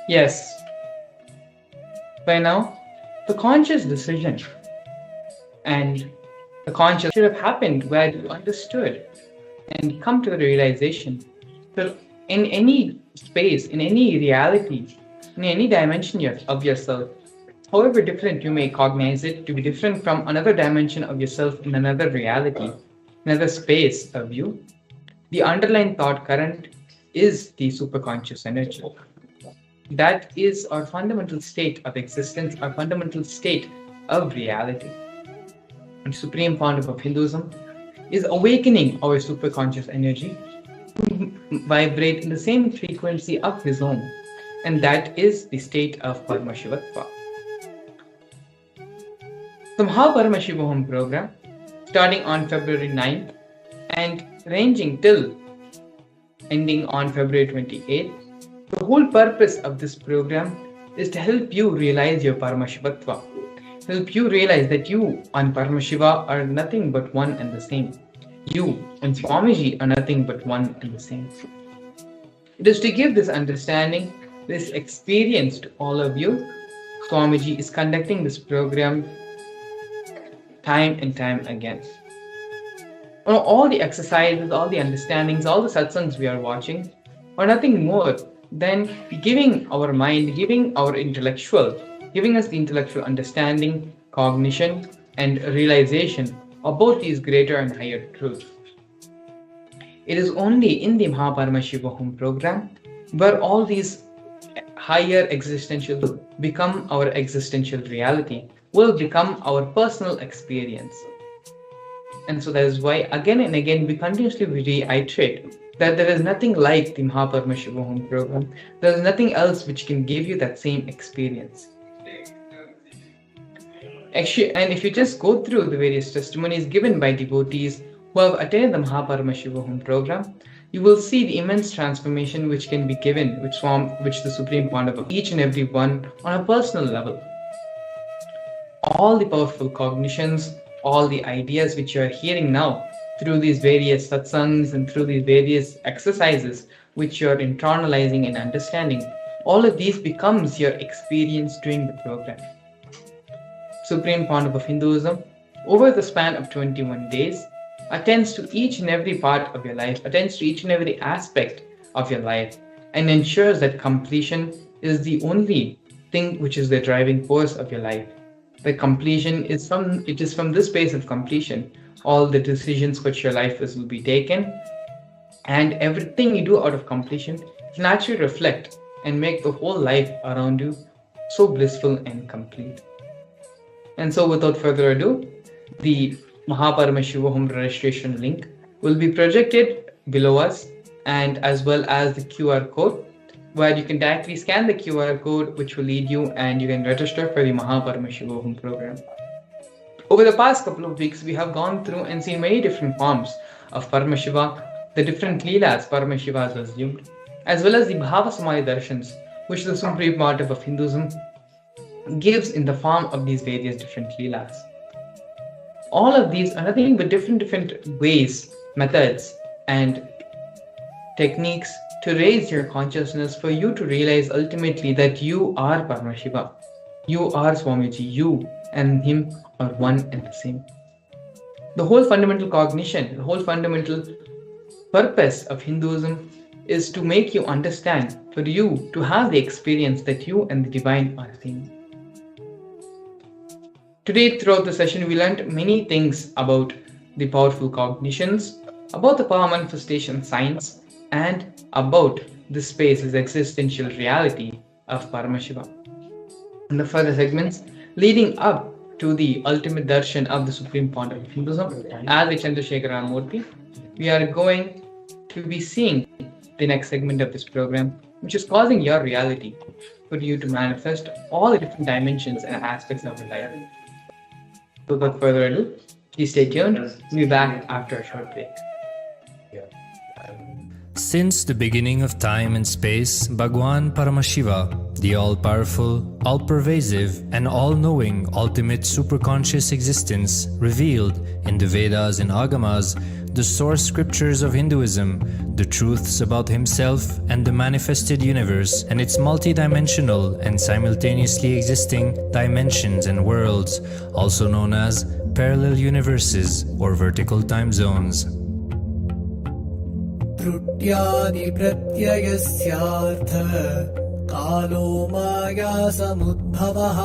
B: Yes. By now, the conscious decision and the conscious should have happened where you understood and come to the realization that in any space, in any reality, in any dimension of yourself, however different you may cognize it to be different from another dimension of yourself in another reality, another space of you, the underlying thought current is the superconscious energy. That is our fundamental state of existence, our fundamental state of reality. And Supreme Founder of Hinduism is awakening our superconscious energy to vibrate in the same frequency of his own, and that is the state of Paramashivatva. The Paramashivam program, starting on February 9th and ranging till ending on February 28th, the whole purpose of this program is to help you realize your Paramashivatva, help you realize that you and Paramashiva are nothing but one and the same. You and Swamiji are nothing but one and the same. It is to give this understanding, this experience to all of you. Swamiji is conducting this program time and time again. All the exercises, all the understandings, all the satsangs we are watching are nothing more than giving our mind, giving us the intellectual understanding, cognition, and realization of both these greater and higher truths. It is only in the Paramashivam program where all these higher existential become our existential reality, will become our personal experience. And so that is why again and again we continuously reiterate that there is nothing like the Paramashivam program. There is nothing else which can give you that same experience. Actually, and if you just go through the various testimonies given by devotees who have attended the Paramashivam program, you will see the immense transformation which can be given, which the Supreme Founder of each and every one on a personal level. All the powerful cognitions, all the ideas which you are hearing now through these various satsangs and through these various exercises which you are internalizing and understanding, all of these becomes your experience during the program. Supreme Founder of Hinduism, over the span of 21 days, attends to each and every part of your life, attends to each and every aspect of your life, and ensures that completion is the only thing which is the driving force of your life. The completion is from this space of completion, all the decisions which your life will be taken, and everything you do out of completion can actually reflect and make the whole life around you so blissful and complete. And so without further ado, the Paramashivam registration link will be projected below us, and as well as the QR code, where you can directly scan the QR code which will lead you and you can register for the Paramashivam program. Over the past couple of weeks, we have gone through and seen many different forms of Paramashiva, the different Leelas Paramashiva has assumed, as well as the Bhava Samadhi Darshans, which the Supreme Pontiff of Hinduism gives in the form of these various different Leelas. All of these are nothing but different ways, methods, and techniques to raise your consciousness for you to realize ultimately that you are Paramashiva, you are Swamiji, you and him are one and the same. The whole fundamental cognition, the whole fundamental purpose of Hinduism is to make you understand, for you to have the experience that you and the divine are same. Today, throughout the session, we learned many things about the powerful cognitions, about the power manifestation science, and about this space's existential reality of Paramashiva. In the further segments leading up to the ultimate darshan of the Supreme Pontiff of Hinduism, as the Chandrasekhara Murthy, we are going to be seeing the next segment of this program, which is causing your reality for you to manifest all the different dimensions and aspects of your life. So without further ado, please stay tuned. We'll be back after a short break.
F: Since the beginning of time and space, Bhagwan Paramashiva, the all-powerful, all-pervasive, and all-knowing ultimate superconscious existence revealed in the Vedas and Agamas, the source scriptures of Hinduism, the truths about himself and the manifested universe and its multidimensional and simultaneously existing dimensions and worlds, also known as parallel universes or vertical time zones.
G: त्रुट्यादि प्रत्ययस्यार्थ कालो माया समुद्भवः.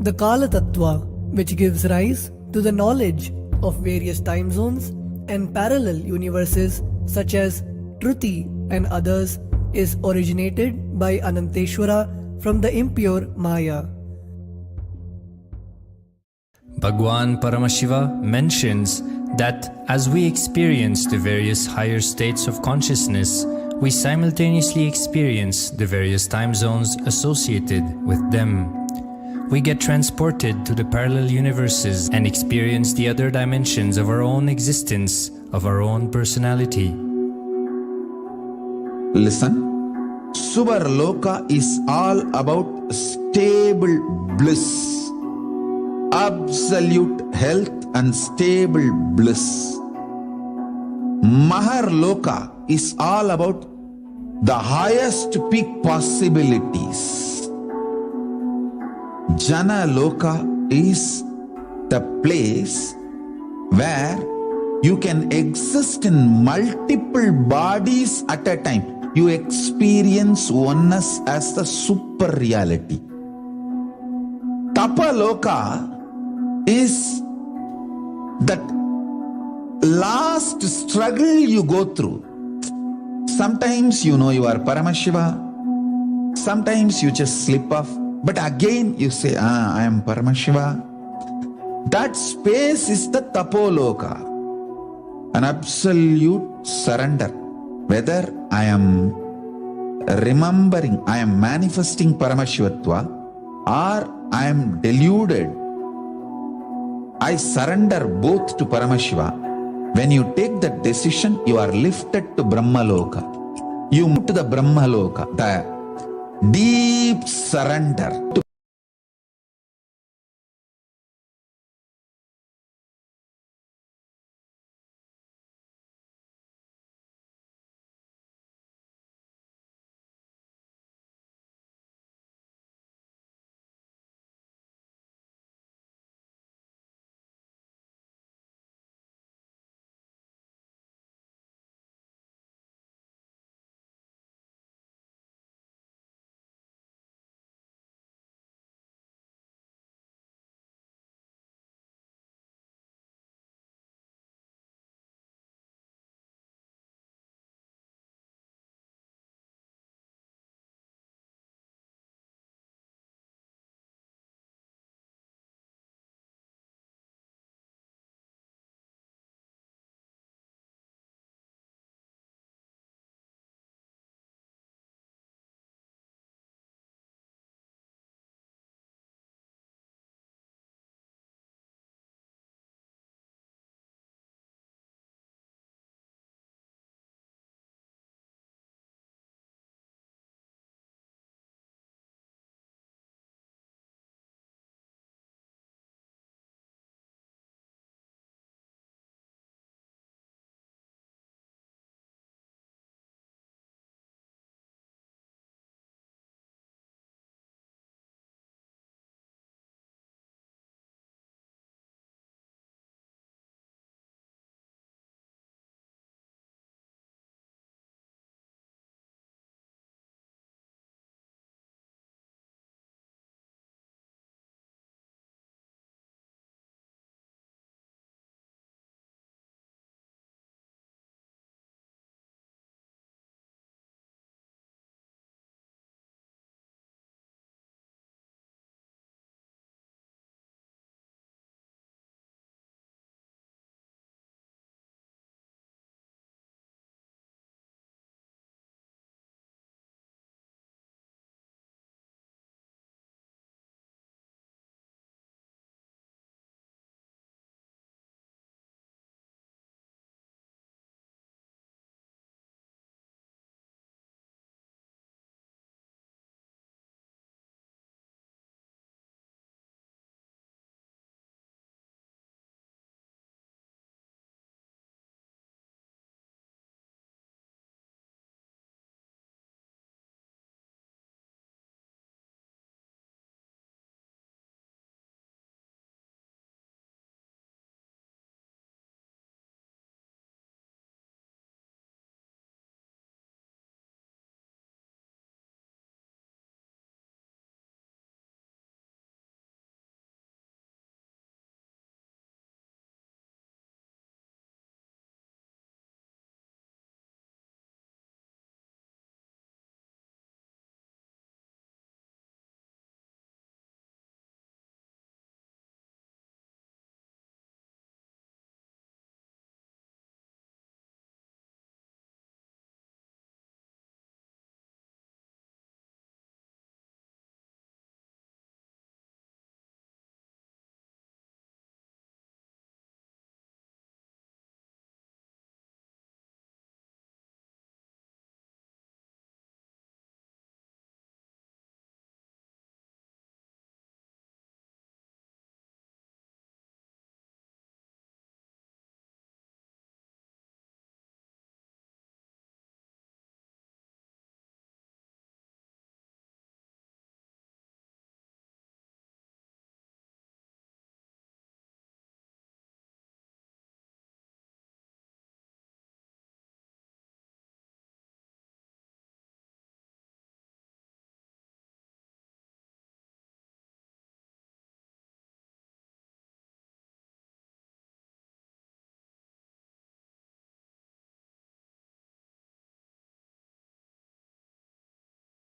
G: The Kala Tattva, which gives rise to the knowledge of various time zones and parallel universes such as Truti and others, is originated by Ananteshwara from the impure Maya.
F: Bhagwan Paramashiva mentions that as we experience the various higher states of consciousness, we simultaneously experience the various time zones associated with them. We get transported to the parallel universes and experience the other dimensions of our own existence, of our own personality.
E: Listen. Suvarloka is all about stable bliss. Absolute health and stable bliss. Maharloka is all about the highest peak possibilities. Jana Loka is the place where you can exist in multiple bodies at a time. You experience oneness as the super reality. Tapaloka is that last struggle you go through. Sometimes you know you are Paramashiva, sometimes you just slip off, but again you say, I am Paramashiva. That space is the Tapoloka, an absolute surrender. Whether I am remembering, I am manifesting Paramashivatva, or I am deluded, I surrender both to Paramashiva. When you take that decision, you are lifted to Brahmaloka. You move to the Brahmaloka, the deep surrender to